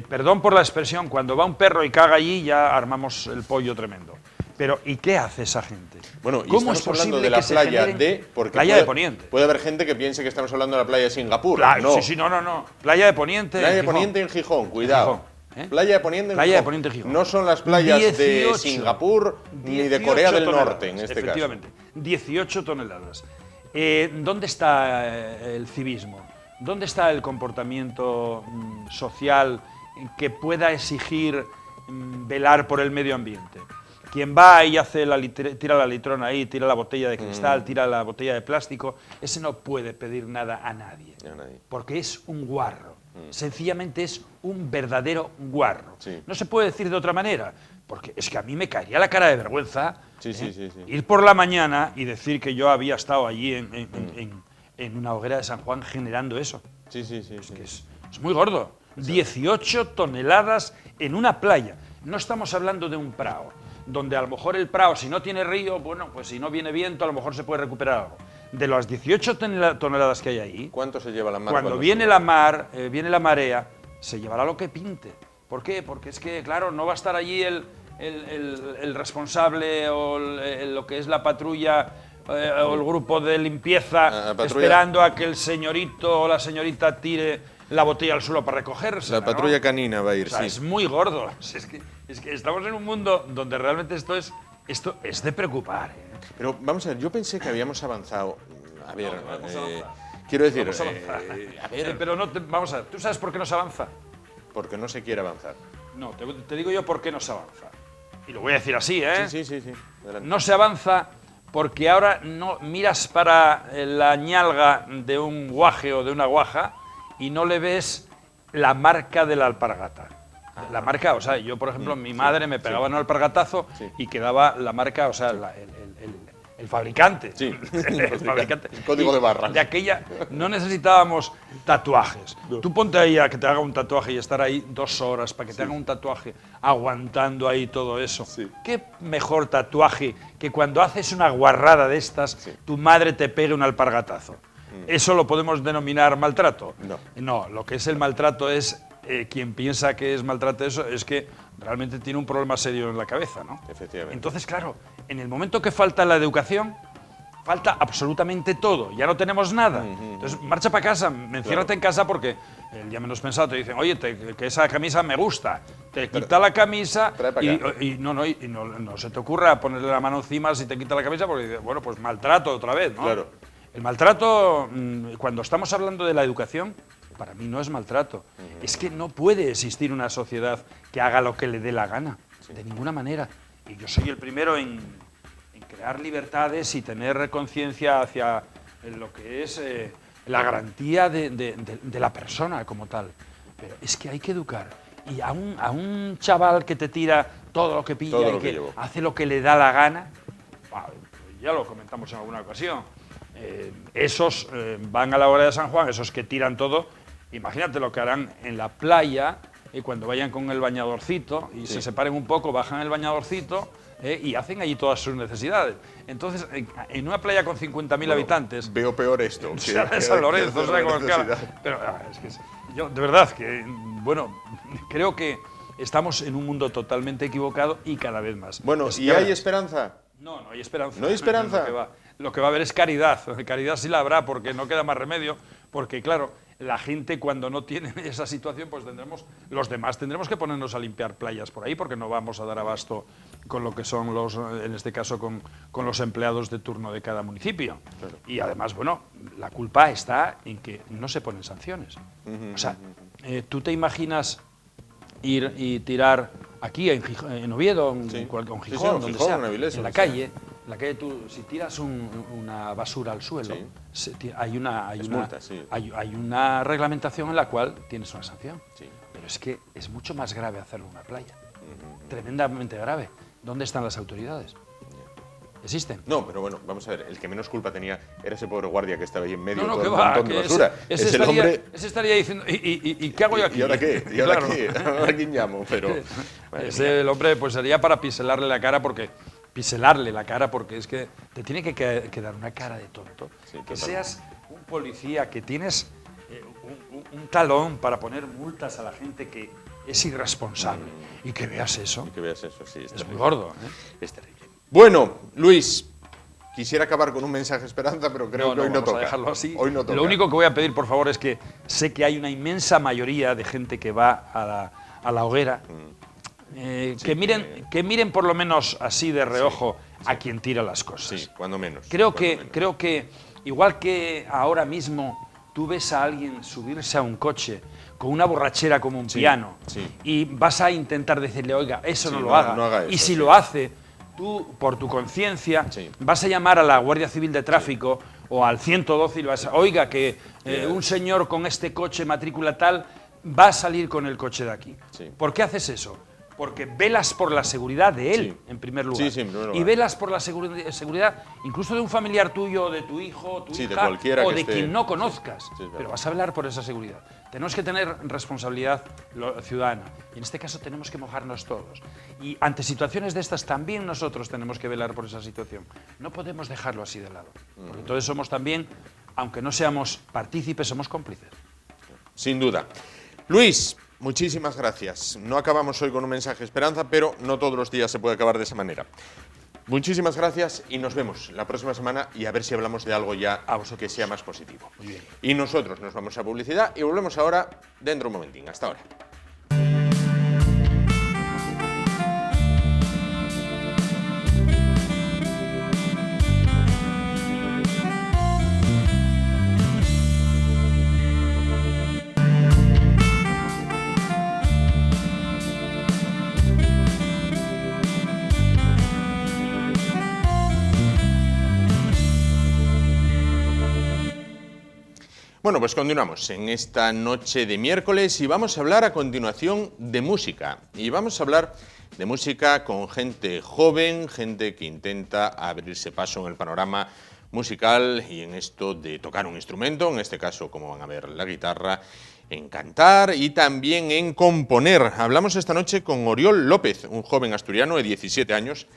perdón por la expresión, cuando va un perro y caga allí ya armamos el pollo tremendo. Pero ¿y qué hace esa gente? Bueno, y ¿Cómo es estamos hablando posible de la que se playa generen- de... Porque playa de Poniente. Puede haber gente que piense que estamos hablando de la playa de Singapur. No. No. Sí, no. Playa de Poniente. Playa de en Gijón. Poniente en Gijón, cuidado. Gijón, ¿eh? Playa de Poniente en Playa de Gijón. Poniente en Gijón. No son las playas de 18, Singapur ni de Corea del Norte, en este caso. Efectivamente, 18 toneladas. ¿Dónde está el civismo? ¿Dónde está el comportamiento social que pueda exigir velar por el medio ambiente? Quien va y hace tira la litrona ahí, tira la botella de cristal, tira la botella de plástico, ese no puede pedir nada a nadie, porque es un guarro. Sencillamente es un verdadero guarro. Sí. No se puede decir de otra manera, porque es que a mí me caería la cara de vergüenza Sí. ir por la mañana y decir que yo había estado allí en una hoguera de San Juan generando eso. Sí. Que es muy gordo. 18 toneladas en una playa. No estamos hablando de un prao, donde a lo mejor el prao, si no tiene río, bueno, pues si no viene viento, a lo mejor se puede recuperar algo. De las 18 toneladas que hay ahí, ¿Cuánto se lleva la mar? cuando viene la viene la marea, se llevará lo que pinte. ¿Por qué? Porque es que, claro, no va a estar allí el responsable o lo que es la patrulla o el grupo de limpieza esperando a que el señorito o la señorita tire la botella al suelo para recogerse. La patrulla canina va a ir, o sea, sí. Es muy gordo. Es que estamos en un mundo donde realmente esto es de preocupar. Pero vamos a ver, yo pensé que habíamos avanzado. A ver, No, vamos a avanzar. quiero decir, Vamos a avanzar. a ver, Pero vamos a ver, ¿tú sabes por qué no se avanza? porque no se quiere avanzar. No, te digo yo por qué no se avanza. Y lo voy a decir así, ¿eh? Sí. Adelante. No se avanza porque ahora no miras para la ñalga de un guaje o de una guaja y no le ves la marca de la alpargata. La marca, o sea, yo por ejemplo, mi madre me pegaba un alpargatazo y quedaba la marca, o sea, el fabricante. Sí, el fabricante. el código de barras. De aquella no necesitábamos tatuajes. No. Tú ponte ahí a que te haga un tatuaje y estar ahí 2 horas para que te haga un tatuaje aguantando ahí todo eso. Sí. ¿Qué mejor tatuaje que cuando haces una guarrada de estas, tu madre te pegue un alpargatazo? ¿Eso lo podemos denominar maltrato? No. No, lo que es el maltrato es, quien piensa que es maltrato eso, es que realmente tiene un problema serio en la cabeza, ¿no? Efectivamente. Entonces, claro, en el momento que falta la educación, falta absolutamente todo, ya no tenemos nada. Entonces, marcha para casa, enciérrate en casa porque el día menos pensado te dicen, oye, que esa camisa me gusta, te quita la camisa trae pa' acá. y no se te ocurra ponerle la mano encima si te quita la camisa porque dices, bueno, pues maltrato otra vez, ¿no? Claro. El maltrato, cuando estamos hablando de la educación, para mí no es maltrato. Es que no puede existir una sociedad que haga lo que le dé la gana, de ninguna manera. Y yo soy el primero en crear libertades y tener conciencia hacia lo que es la garantía de la persona como tal. Pero es que hay que educar. Y a un chaval que te tira todo lo que pilla Todo y lo que que llevo. hace lo que le da la gana, ya lo comentamos en alguna ocasión, esos van a la hora de San Juan, esos que tiran todo, imagínate lo que harán en la playa cuando vayan con el bañadorcito y se separen un poco, bajan el bañadorcito y hacen allí todas sus necesidades. Entonces, en una playa con 50.000 habitantes... Veo peor esto. O sea, de San Lorenzo, o sea, con pero es que yo, de verdad, que, bueno, creo que estamos en un mundo totalmente equivocado y cada vez más. Bueno, ¿y hay esperanza? No, no hay esperanza. ¿No hay esperanza? Lo que va a haber es caridad. Caridad sí la habrá porque no queda más remedio, porque claro, la gente cuando no tiene esa situación, pues los demás tendremos que ponernos a limpiar playas por ahí porque no vamos a dar abasto con lo que son en este caso, con los empleados de turno de cada municipio. Claro. Y además, bueno, la culpa está en que no se ponen sanciones. O sea, ¿tú te imaginas ir y tirar aquí en Oviedo, en Gijón, donde sea, en la calle? En la calle tú, si tiras una basura al suelo, hay una reglamentación en la cual tienes una sanción. Pero es que es mucho más grave hacerlo en una playa. Tremendamente grave. ¿Dónde están las autoridades? ¿Existen? No, pero bueno, vamos a ver, el que menos culpa tenía era ese pobre guardia que estaba ahí en medio no, con que un va, montón de que basura. ese estaría diciendo, ¿y qué hago yo aquí? ¿Y ahora qué? ¿Y ahora qué? ¿Ahora quién llamo? Pero, el hombre pues sería para piselarle la cara porque piselarle la cara, porque es que te tiene que quedar una cara de tonto. Sí, que totalmente. seas un policía, que tienes un talón para poner multas a la gente que es irresponsable, y que veas eso. Y que veas eso, sí. Es muy gordo, ¿eh? Es terrible. Bueno, Luis, quisiera acabar con un mensaje de esperanza, pero creo que hoy no vamos toca. a dejarlo así. Hoy no toca. Lo único que voy a pedir, por favor, es que sé que hay una inmensa mayoría de gente que va a la hoguera, que miren por lo menos así de reojo a quien tira las cosas. Sí, cuando menos. Creo cuando menos. que, igual que ahora mismo tú ves a alguien subirse a un coche con una borrachera como un piano, sí. y vas a intentar decirle, oiga, eso Sí, no lo no haga. haga eso, y si sí. lo hace, tú, por tu conciencia, Sí. vas a llamar a la Guardia Civil de Tráfico o al 112 y le vas a, oiga, que un señor con este coche matrícula tal va a salir con el coche de aquí. Sí. ¿Por qué haces eso? Porque velas por la seguridad de él, Sí. en primer lugar. Sí, sí, en primer lugar. Y velas por la seguridad incluso de un familiar tuyo, de tu hijo, tu Sí, de hija, cualquiera o que de esté. quien no conozcas. Sí, es verdad. Pero vas a velar por esa seguridad. Tenemos que tener responsabilidad ciudadana. Y en este caso tenemos que mojarnos todos. Y ante situaciones de estas también nosotros tenemos que velar por esa situación. No podemos dejarlo así de lado. Porque entonces somos también, aunque no seamos partícipes, somos cómplices. Sin duda. Luis, muchísimas gracias. No acabamos hoy con un mensaje de esperanza, pero no todos los días se puede acabar de esa manera. Muchísimas gracias y nos vemos la próxima semana y a ver si hablamos de algo ya que sea más positivo. Muy bien. Y nosotros nos vamos a publicidad y volvemos ahora dentro de un momentín. Hasta ahora. Bueno, pues continuamos en esta noche de miércoles y vamos a hablar a continuación de música. Y vamos a hablar de música con gente joven, gente que intenta abrirse paso en el panorama musical y en esto de tocar un instrumento, en este caso, como van a ver, la guitarra, en cantar y también en componer. Hablamos esta noche con Oriol López, un joven asturiano de 17 años,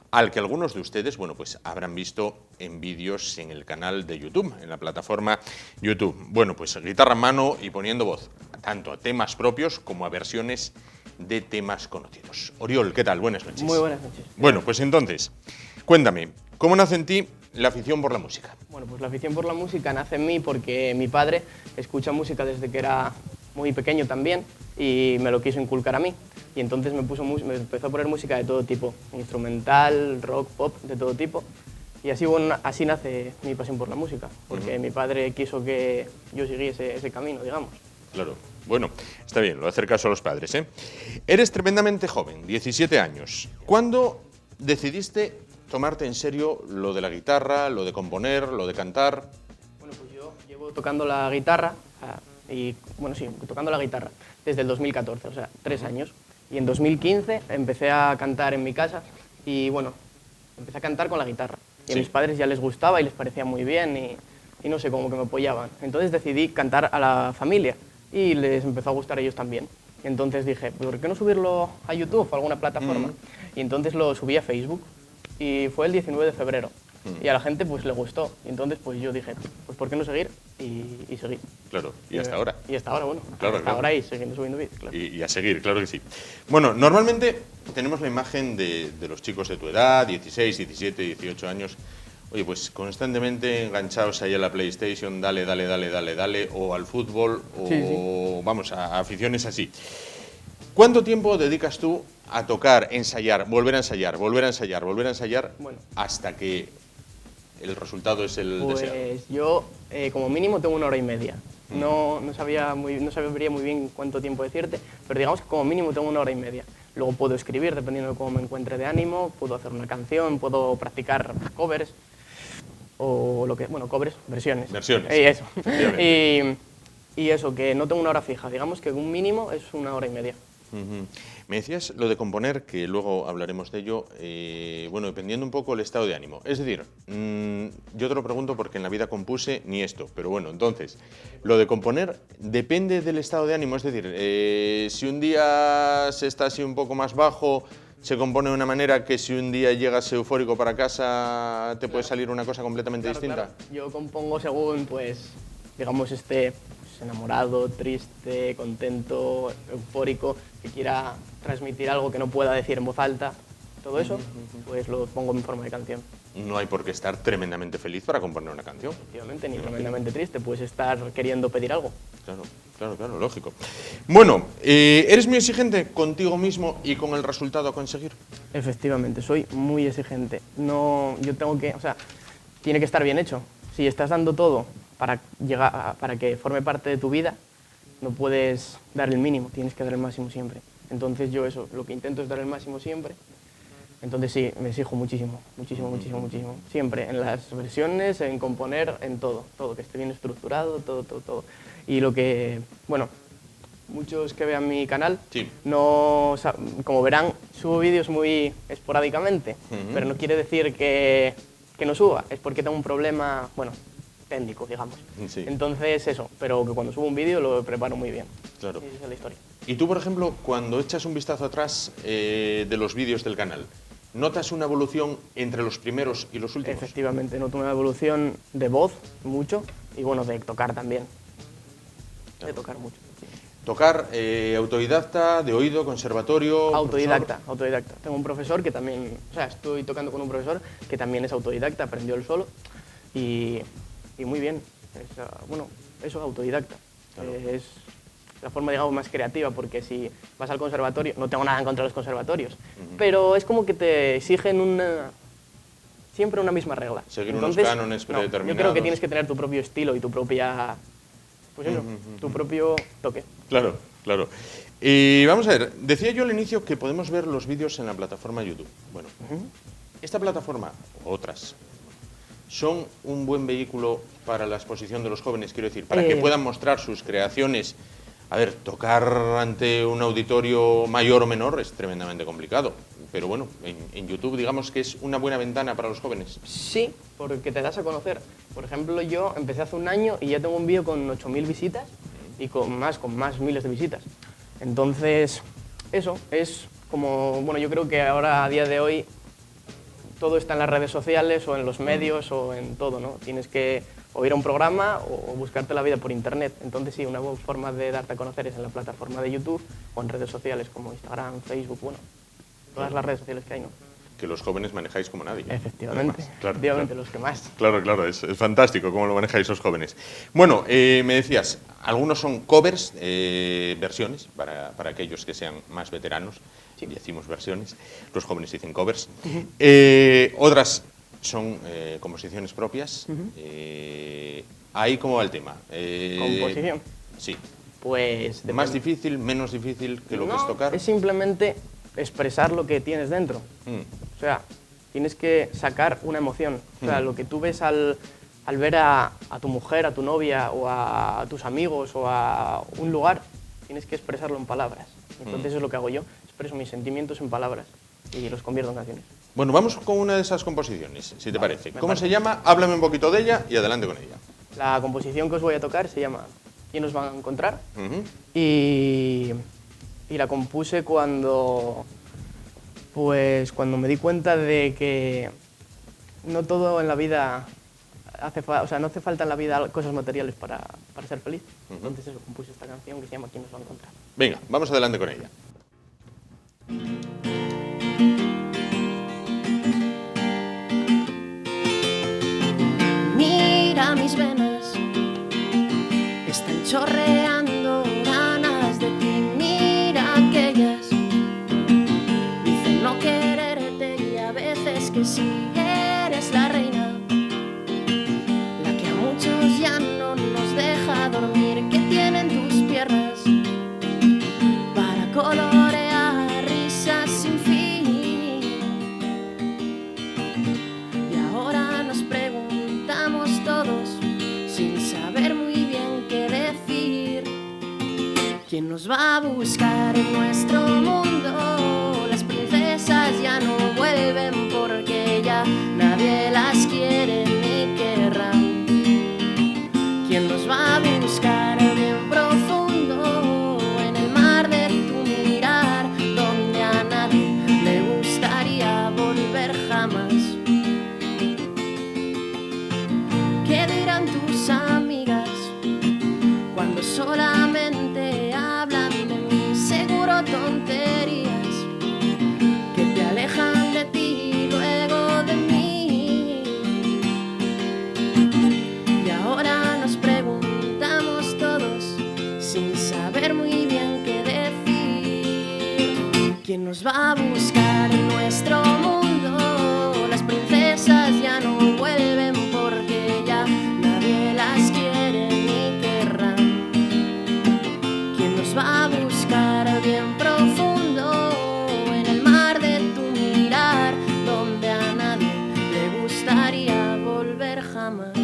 al que algunos de ustedes, bueno, pues habrán visto en vídeos en el canal de YouTube, en la plataforma YouTube. Bueno, pues guitarra en mano y poniendo voz, tanto a temas propios como a versiones de temas conocidos. Oriol, ¿qué tal? Buenas noches. Muy buenas noches. Bueno, pues entonces, cuéntame, ¿cómo nace en ti la afición por la música? Bueno, pues la afición por la música nace en mí porque mi padre escucha música desde que era muy pequeño también y me lo quiso inculcar a mí. Y entonces me empezó a poner música de todo tipo, instrumental, rock, pop, de todo tipo. Y así, bueno, así nace mi pasión por la música, porque mi padre quiso que yo siguiese ese camino, digamos. Claro. Bueno, está bien, lo de hacer caso a los padres, ¿eh? Eres tremendamente joven, 17 años. ¿Cuándo decidiste tomarte en serio lo de la guitarra, lo de componer, lo de cantar? Bueno, pues yo llevo tocando la guitarra, tocando la guitarra desde el 2014, o sea, 3 años. Y en 2015 empecé a cantar en mi casa y, bueno, empecé a cantar con la guitarra. Y a mis padres ya les gustaba y les parecía muy bien y no sé, como que me apoyaban. Entonces decidí cantar a la familia y les empezó a gustar a ellos también. Entonces dije, ¿por qué no subirlo a YouTube o a alguna plataforma? Y entonces lo subí a Facebook y fue el 19 de febrero. Y a la gente pues le gustó. Y entonces pues yo dije, pues ¿por qué no seguir? Y seguí. Claro, y hasta ahora. Y hasta ahora, bueno. Claro, hasta claro. ahora y siguiendo subiendo vídeos, claro. Y a seguir, claro que sí. Bueno, normalmente tenemos la imagen de los chicos de tu edad, 16, 17, 18 años, oye, pues constantemente enganchados ahí a la PlayStation, dale, o al fútbol, o Sí. vamos, a aficiones así. ¿Cuánto tiempo dedicas tú a tocar, ensayar, volver a ensayar, Bueno. hasta que el resultado es el deseado? Pues yo, como mínimo, tengo 1 hora y media. No sabría muy bien cuánto tiempo decirte, pero digamos que como mínimo tengo 1 hora y media. Luego puedo escribir, dependiendo de cómo me encuentre de ánimo, puedo hacer una canción, puedo practicar covers, o covers, versiones. Versiones. Eso. Efectivamente. Y eso, que no tengo 1 hora fija, digamos que un mínimo es 1 hora y media. Ujú. Me decías lo de componer, que luego hablaremos de ello, bueno, dependiendo un poco del estado de ánimo. Es decir, yo te lo pregunto porque en la vida compuse ni esto, pero bueno, entonces, lo de componer depende del estado de ánimo, es decir, si un día se está así un poco más bajo, se compone de una manera que si un día llegas eufórico para casa te puede salir una cosa completamente distinta. Claro. Yo compongo según, pues, digamos, esté pues, enamorado, triste, contento, eufórico, que quiera transmitir algo que no pueda decir en voz alta. Todo eso, pues lo pongo en forma de canción. No hay por qué estar tremendamente feliz para componer una canción. Efectivamente, ni tremendamente triste, puedes estar queriendo pedir algo. Claro, lógico. Bueno, ¿eres muy exigente contigo mismo y con el resultado a conseguir? Efectivamente, soy muy exigente. No, yo tengo que, o sea, tiene que estar bien hecho. Si estás dando todo para que forme parte de tu vida, no puedes dar el mínimo, tienes que dar el máximo siempre. Entonces yo eso, lo que intento es dar el máximo siempre. Entonces sí, me exijo muchísimo. Siempre, en las versiones, en componer, en todo, que esté bien estructurado, todo. Y lo que, bueno, muchos que vean mi canal, sí, no, como verán, subo vídeos muy esporádicamente, pero no quiere decir que no suba, es porque tengo un problema, bueno, técnico, digamos. Sí. Entonces eso, pero que cuando subo un vídeo lo preparo muy bien. Claro. Esa es la historia. Y tú, por ejemplo, cuando echas un vistazo atrás de los vídeos del canal, ¿notas una evolución entre los primeros y los últimos? Efectivamente, noto una evolución de voz, mucho, y bueno, de tocar también. Claro. De tocar mucho. Sí. ¿Tocar autodidacta, de oído, conservatorio? Autodidacta. Tengo un profesor que también, o sea, estoy tocando con un profesor que también es autodidacta, aprendió él solo, y muy bien. Bueno, eso es autodidacta. Claro. Es la forma, digamos, más creativa, porque si vas al conservatorio, no tengo nada en contra de los conservatorios, pero es como que te exigen siempre una misma regla. Seguir Entonces, unos cánones predeterminados. yo creo que tienes que tener tu propio estilo y tu propia, pues eso, tu propio toque. Claro. Y vamos a ver, decía yo al inicio que podemos ver los vídeos en la plataforma YouTube. Bueno, esta plataforma, o otras, son un buen vehículo para la exposición de los jóvenes, quiero decir, para que puedan mostrar sus creaciones. A ver, tocar ante un auditorio mayor o menor es tremendamente complicado, pero bueno, en YouTube digamos que es una buena ventana para los jóvenes. Sí, porque te das a conocer. Por ejemplo, yo empecé hace un año y ya tengo un vídeo con 8000 visitas y con más miles de visitas. Entonces, eso es como, bueno, yo creo que ahora a día de hoy todo está en las redes sociales o en los medios o en todo, ¿no? Tienes que o ir a un programa o buscarte la vida por internet. Entonces sí, una buena forma de darte a conocer es en la plataforma de YouTube o en redes sociales como Instagram, Facebook, bueno, todas las redes sociales que hay, ¿no? Que los jóvenes manejáis como nadie. Efectivamente, Claro, efectivamente, los que más. Claro, es fantástico cómo lo manejáis los jóvenes. Bueno, me decías, algunos son covers, versiones, para aquellos que sean más veteranos, sí. Decimos versiones, los jóvenes dicen covers. Otras son composiciones propias. Ahí cómo va el tema. ¿Composición? Sí. Pues depende. ¿Más difícil, menos difícil que lo que es tocar? Es simplemente expresar lo que tienes dentro. O sea, tienes que sacar una emoción. O sea, lo que tú ves al ver a tu mujer, a tu novia o a tus amigos o a un lugar, tienes que expresarlo en palabras. Entonces eso es lo que hago yo, expreso mis sentimientos en palabras y los convierto en canciones. Bueno, vamos con una de esas composiciones, si te parece. ¿Cómo se llama? Háblame un poquito de ella y adelante con ella. La composición que os voy a tocar se llama ¿Quién nos va a encontrar? Y la compuse cuando me di cuenta de que no todo en la vida no hace falta en la vida cosas materiales para ser feliz. Entonces eso, compuse esta canción que se llama ¿Quién nos va a encontrar? Venga, vamos adelante con ella. Mira mis venas, están chorreando ganas de ti. Mira aquellas, dicen no quererte y a veces que sí eres la reina, la que a muchos ya no nos deja dormir, que tienen tus piernas para colorear risas sin fin. Y ahora nos preguntamos todos, sin saber muy bien qué decir, ¿quién nos va a buscar en nuestro mundo? Las princesas ya no vuelven porque ya nadie las quiere ni querrán. ¿Quién nos va a buscar bien profundo en el mar de tu mirar, donde a nadie le gusta solamente hablan de mí, seguro tonterías que te alejan de ti y luego de mí. Y ahora nos preguntamos todos sin saber muy bien qué decir. ¿Quién nos va a buscar en nuestro mundo? Las princesas ya no vuelven porque ya nadie las quiere ni querrán. ¿Quién nos va a buscar bien profundo en el mar de tu mirar, donde a nadie le gustaría volver jamás?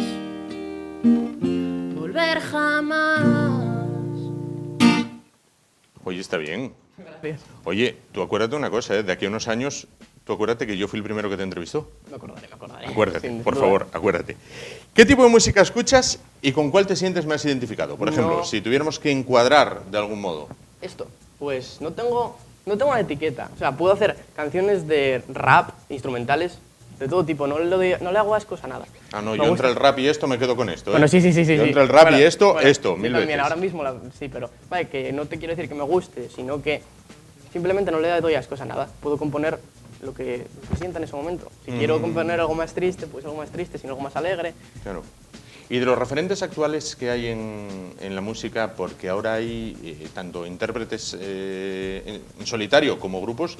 Volver jamás. Oye, está bien. Gracias. Oye, tú acuérdate de una cosa, ¿eh? De aquí a unos años, tú acuérdate que yo fui el primero que te entrevistó. Me acordaré, me acordaré. Acuérdate, Sin por duda. favor, acuérdate. ¿Qué tipo de música escuchas y con cuál te sientes más identificado? Por ejemplo, No. si tuviéramos que encuadrar de algún modo. Esto, pues no tengo una etiqueta. O sea, puedo hacer canciones de rap, instrumentales, de todo tipo. No le hago ascos a nada. Ah, no, Me yo entre gusta. el rap y esto me quedo con esto. ¿eh? Bueno, sí. Yo sí. entre el rap Bueno, y esto, bueno, esto, yo mil también, veces. ahora mismo sí, pero vale, que no te quiero decir que me guste, sino que simplemente no le doy ascos a nada. Puedo componer lo que sienta en ese momento. Si quiero componer algo más triste, pues algo más triste, si no algo más alegre. Claro. Y de los referentes actuales que hay en la música, porque ahora hay tanto intérpretes en solitario como grupos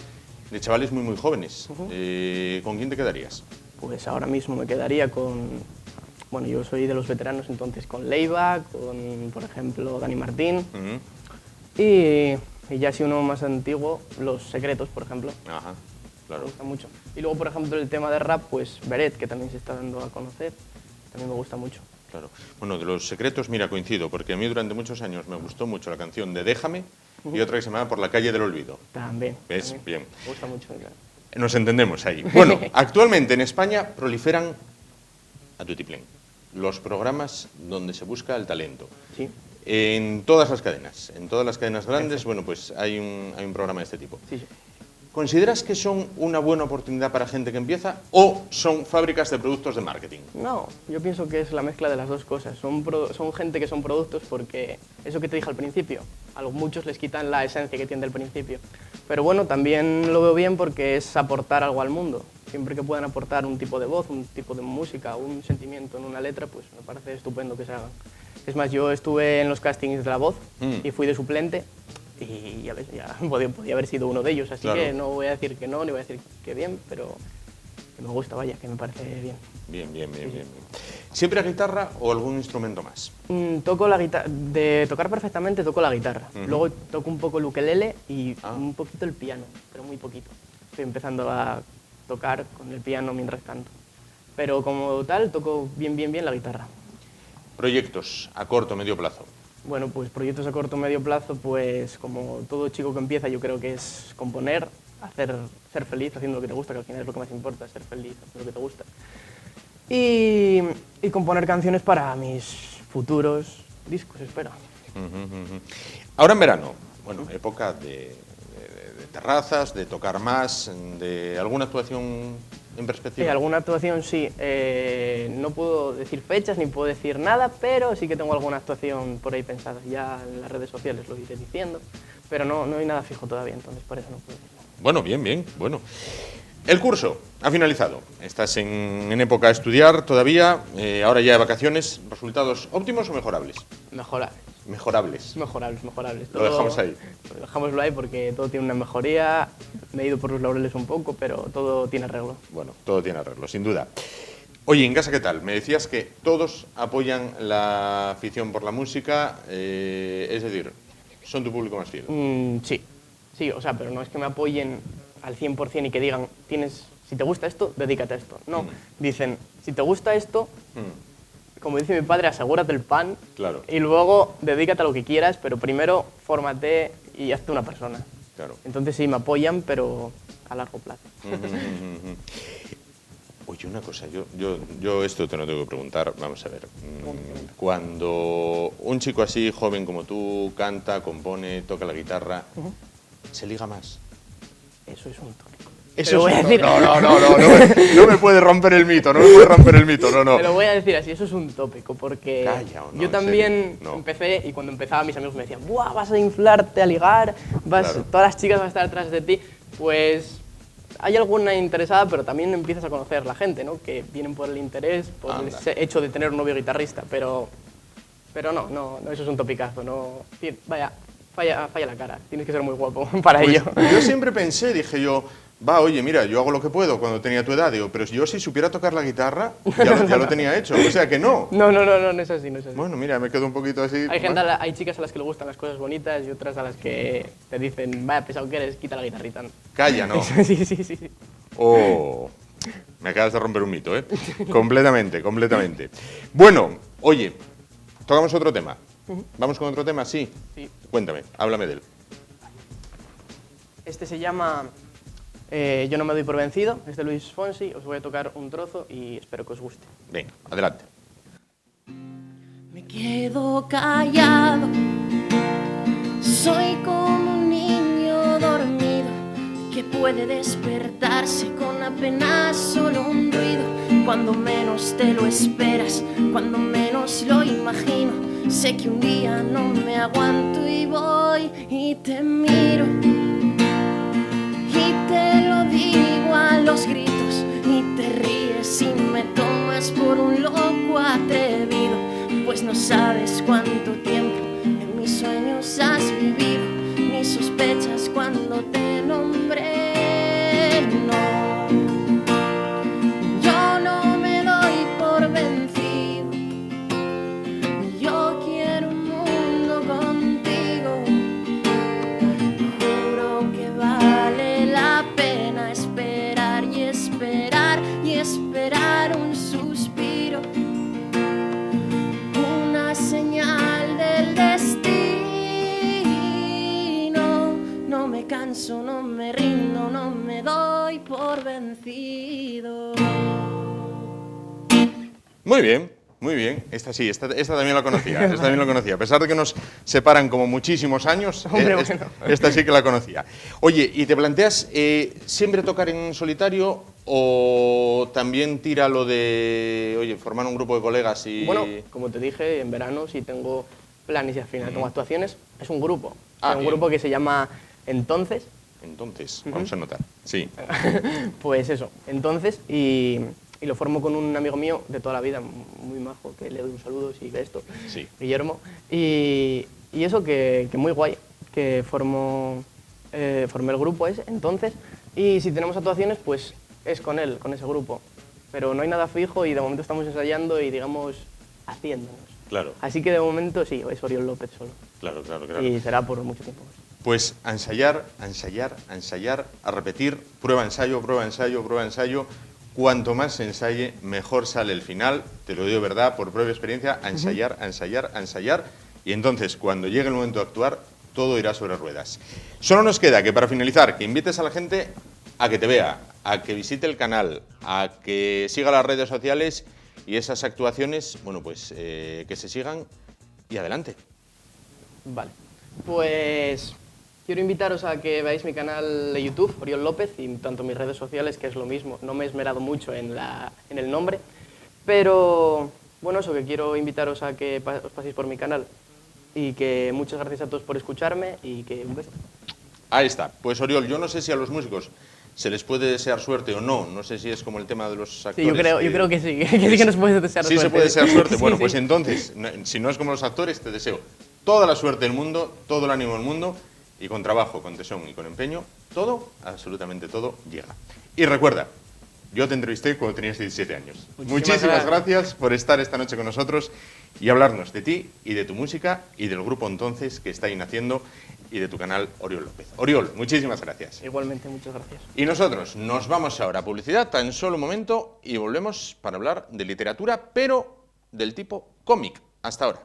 de chavales muy, muy jóvenes. ¿Con quién te quedarías? Pues ahora mismo me quedaría con... Bueno, yo soy de los veteranos, entonces con Leiva, con, por ejemplo, Dani Martín. Ujú. Y ya si uno más antiguo, Los Secretos, por ejemplo. Ajá, Me claro. gusta mucho. Y luego, por ejemplo, el tema de rap, pues Beret, que también se está dando a conocer, también me gusta mucho. Claro. Bueno, de Los Secretos, mira, coincido, porque a mí durante muchos años me gustó mucho la canción de Déjame y otra que se llama Por la calle del olvido. También. ¿Ves? también. Bien. Me gusta mucho. Claro. Nos entendemos ahí. Bueno, actualmente en España proliferan a tutiplén los programas donde se busca el talento. Sí, En todas las cadenas grandes, bueno, pues hay un programa de este tipo. sí, sí. ¿Consideras que son una buena oportunidad para gente que empieza o son fábricas de productos de marketing? No, yo pienso que es la mezcla de las dos cosas. Son gente que son productos porque, eso que te dije al principio, a muchos les quitan la esencia que tiene del principio. Pero bueno, también lo veo bien porque es aportar algo al mundo. Siempre que puedan aportar un tipo de voz, un tipo de música, un sentimiento en una letra, pues me parece estupendo que se hagan. Es más, yo estuve en los castings de La Voz y fui de suplente y ya ves, ya podía haber sido uno de ellos, así Claro. que no voy a decir que no, ni voy a decir que bien, pero que me gusta, vaya, que me parece bien. Bien. ¿Siempre a guitarra o algún instrumento más? Toco la guitarra, de tocar perfectamente toco la guitarra. Luego toco un poco el ukelele y un poquito el piano, pero muy poquito. Estoy empezando a tocar con el piano mientras canto. Pero como tal, toco bien la guitarra. Proyectos a corto, medio plazo. Bueno, pues proyectos a corto o medio plazo, pues como todo chico que empieza, yo creo que es componer, ser feliz haciendo lo que te gusta, que al final es lo que más importa, ser feliz haciendo lo que te gusta. Y componer canciones para mis futuros discos, espero. Ahora en verano, bueno, época de terrazas, de tocar más, de alguna actuación en perspectiva. Alguna actuación sí. No puedo decir fechas ni puedo decir nada, pero sí que tengo alguna actuación por ahí pensada. Ya en las redes sociales lo iré diciendo, pero no hay nada fijo todavía, entonces por eso no puedo decir nada. Bueno, bien, bueno. El curso ha finalizado. Estás en época de estudiar todavía, ahora ya de vacaciones. ¿Resultados óptimos o mejorables? Mejorables. Mejorables. Lo dejamos ahí. Dejámoslo ahí porque todo tiene una mejoría. Me he ido por los laureles un poco, pero todo tiene arreglo. Bueno, todo tiene arreglo, sin duda. Oye, en casa, ¿qué tal? Me decías que todos apoyan la afición por la música, es decir, son tu público más fiel. Sí, o sea, pero no es que me apoyen al 100% y que digan, si te gusta esto, dedícate a esto. No, dicen, si te gusta esto, como dice mi padre, asegúrate el pan. Claro. Y luego dedícate a lo que quieras, pero primero fórmate y hazte una persona. Claro. Entonces sí, me apoyan, pero a largo plazo. Oye, una cosa, yo esto te lo tengo que preguntar, vamos a ver. Cuando un chico así, joven como tú, canta, compone, toca la guitarra, ¿se liga más? Eso es un tópico. Eso Te lo voy a decir. No me puede romper el mito, no. Te lo voy a decir así, eso es un tópico, porque Calla, ¿o no? yo ¿En también serio? No. empecé y cuando empezaba mis amigos me decían, ¡buah, vas a inflarte, a ligar, Claro. todas las chicas van a estar detrás de ti! Pues hay alguna interesada, pero también empiezas a conocer la gente, ¿no? Que vienen por el interés, por el Anda. hecho de tener un novio guitarrista, pero no, eso es un topicazo, no, vaya, falla la cara, tienes que ser muy guapo para Pues, ello. yo siempre pensé, dije yo, oye, mira, yo hago lo que puedo cuando tenía tu edad, digo, pero si yo si supiera tocar la guitarra, ya lo tenía hecho, o sea que no. No es así, no es así. Bueno, mira, me quedo un poquito así. Hay chicas a las que le gustan las cosas bonitas y otras a las que te dicen, vaya pesado que eres, quita la guitarrita. Calla, ¿no? Sí. Oh, me acabas de romper un mito, ¿eh? Completamente. Bueno, oye, tocamos otro tema. ¿Vamos con otro tema? Sí. Sí. Cuéntame, háblame de él. Este se llama Yo no me doy por vencido, es de Luis Fonsi, os voy a tocar un trozo y espero que os guste. Venga, adelante. Me quedo callado, soy como un niño dormido que puede despertarse con apenas solo un ruido. Cuando menos te lo esperas, cuando menos lo imagino, sé que un día no me aguanto y voy y te miro y te lo digo a los gritos y te ríes y me tomas por un loco atrevido, pues no sabes cuánto tiempo en mis sueños has vivido, ni sospechas cuando te nombré. No, yo no me doy por vencido, yo quiero un mundo contigo, juro que vale la pena esperar y esperar y esperar un suspiro, una señal del destino. No me canso, no me rindo, no me doy por vencido. Muy bien. Esta también la conocía. A pesar de que nos separan como muchísimos años, Hombre, bueno. esta sí que la conocía. Oye, ¿y te planteas siempre tocar en solitario o también tira lo de, oye, formar un grupo de colegas y... Bueno, como te dije, en verano si tengo planes y al final tengo actuaciones, es un grupo. Un bien. grupo que se llama Entonces, Entonces, vamos a notar. Sí. pues eso, Entonces, y lo formo con un amigo mío de toda la vida, muy majo, que le doy un saludo si ve esto, Sí. Guillermo. Y eso que muy guay, que formé el grupo ese, Entonces, y si tenemos actuaciones, pues es con él, con ese grupo. Pero no hay nada fijo y de momento estamos ensayando y, digamos, haciéndonos. Claro, Así que de momento sí, es Oriol López solo. claro. Y será por mucho tiempo más. Pues a ensayar, a repetir, prueba, ensayo. Cuanto más se ensaye, mejor sale el final. Te lo digo de verdad, por propia experiencia, a ensayar. Y entonces, cuando llegue el momento de actuar, todo irá sobre ruedas. Solo nos queda que, para finalizar, que invites a la gente a que te vea, a que visite el canal, a que siga las redes sociales y esas actuaciones, bueno, pues que se sigan y adelante. Vale, pues quiero invitaros a que veáis mi canal de YouTube, Oriol López, y tanto mis redes sociales, que es lo mismo. No me he esmerado mucho en el nombre, pero bueno, eso, que quiero invitaros a que os paséis por mi canal y que muchas gracias a todos por escucharme y que un beso. Ahí está. Pues Oriol, yo no sé si a los músicos se les puede desear suerte o no. No sé si es como el tema de los actores. Sí, yo creo que sí, que sí que nos puedes desear Sí suerte. se puede desear suerte. Sí, Bueno, sí. pues entonces, si no es como los actores, te deseo toda la suerte del mundo, todo el ánimo del mundo y con trabajo, con tesón y con empeño, todo, absolutamente todo, llega. Y recuerda, yo te entrevisté cuando tenías 17 años. Muchísimas gracias por estar esta noche con nosotros y hablarnos de ti y de tu música y del grupo Entonces que está ahí naciendo y de tu canal Oriol López. Oriol, muchísimas gracias. Igualmente, muchas gracias. Y nosotros nos vamos ahora a publicidad, tan solo un momento, y volvemos para hablar de literatura, pero del tipo cómic. Hasta ahora.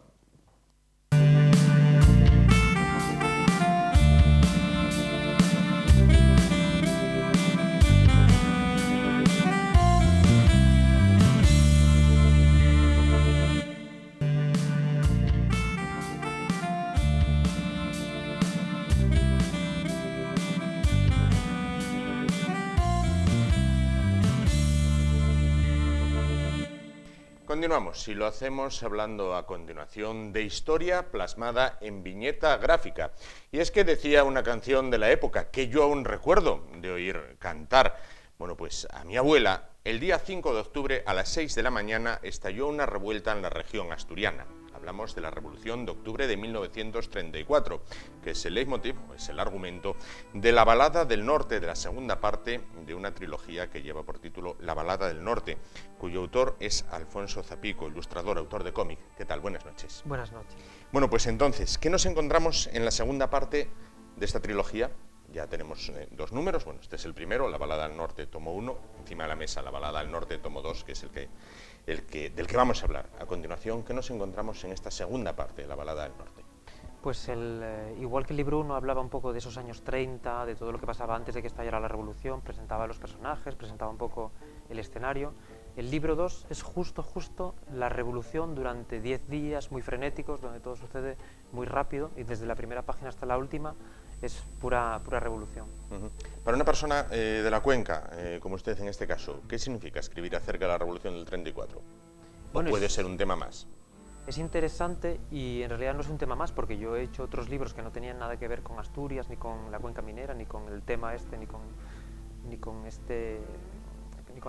Continuamos y lo hacemos hablando a continuación de historia plasmada en viñeta gráfica. Y es que decía una canción de la época que yo aún recuerdo de oír cantar. Bueno, pues a mi abuela, el día 5 de octubre a las 6 de la mañana estalló una revuelta en la región asturiana. Hablamos de la Revolución de Octubre de 1934, que es el leitmotiv, es el argumento de La Balada del Norte, de la segunda parte de una trilogía que lleva por título La Balada del Norte, cuyo autor es Alfonso Zapico, ilustrador, autor de cómic. ¿Qué tal? Buenas noches. Buenas noches. Bueno, pues entonces, ¿qué nos encontramos en la segunda parte de esta trilogía? Ya tenemos dos números, bueno, este es el primero, La Balada del Norte, tomo 1, encima de la mesa La Balada del Norte, tomo 2, que es del que vamos a hablar. A continuación, ¿qué nos encontramos en esta segunda parte de La Balada del Norte? Pues igual que el libro 1 hablaba un poco de esos años 30, de todo lo que pasaba antes de que estallara la revolución, presentaba a los personajes, presentaba un poco el escenario. El libro 2 es justo la revolución durante 10 días muy frenéticos, donde todo sucede muy rápido y desde la primera página hasta la última es pura revolución. Para una persona de la cuenca, como usted en este caso, ¿qué significa escribir acerca de la Revolución del 34? ¿O puede ser un tema más? Es interesante y en realidad no es un tema más, porque yo he hecho otros libros que no tenían nada que ver con Asturias, ni con la cuenca minera, ni con el tema este, ni con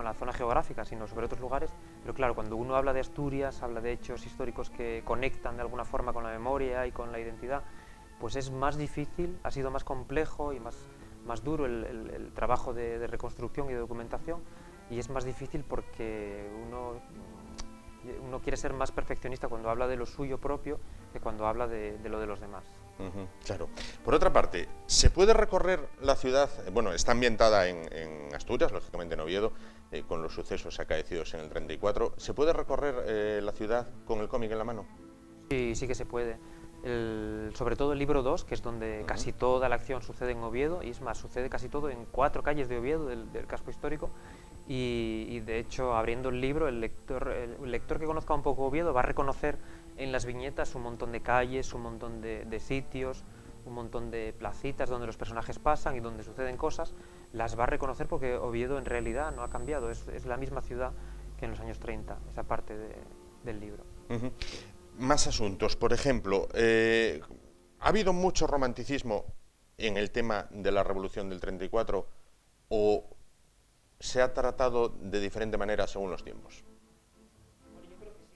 la zona geográfica, sino sobre otros lugares. Pero claro, cuando uno habla de Asturias, habla de hechos históricos que conectan de alguna forma con la memoria y con la identidad, pues es más difícil, ha sido más complejo y más duro el trabajo de reconstrucción y de documentación, y es más difícil porque uno quiere ser más perfeccionista cuando habla de lo suyo propio que cuando habla de lo de los demás. Claro. Por otra parte, ¿se puede recorrer la ciudad? Bueno, está ambientada en Asturias, lógicamente en Oviedo, con los sucesos acaecidos en el 34. ¿Se puede recorrer la ciudad con el cómic en la mano? Sí que se puede. Sobre todo el libro 2, que es donde casi toda la acción sucede en Oviedo, y es más, sucede casi todo en 4 calles de Oviedo, del casco histórico, y de hecho, abriendo el libro, el lector que conozca un poco Oviedo va a reconocer en las viñetas un montón de calles, un montón de sitios, un montón de placitas donde los personajes pasan y donde suceden cosas. Las va a reconocer porque Oviedo en realidad no ha cambiado, es la misma ciudad que en los años 30, esa parte del libro. Más asuntos, por ejemplo, ¿ha habido mucho romanticismo en el tema de la Revolución del 34 o se ha tratado de diferente manera según los tiempos?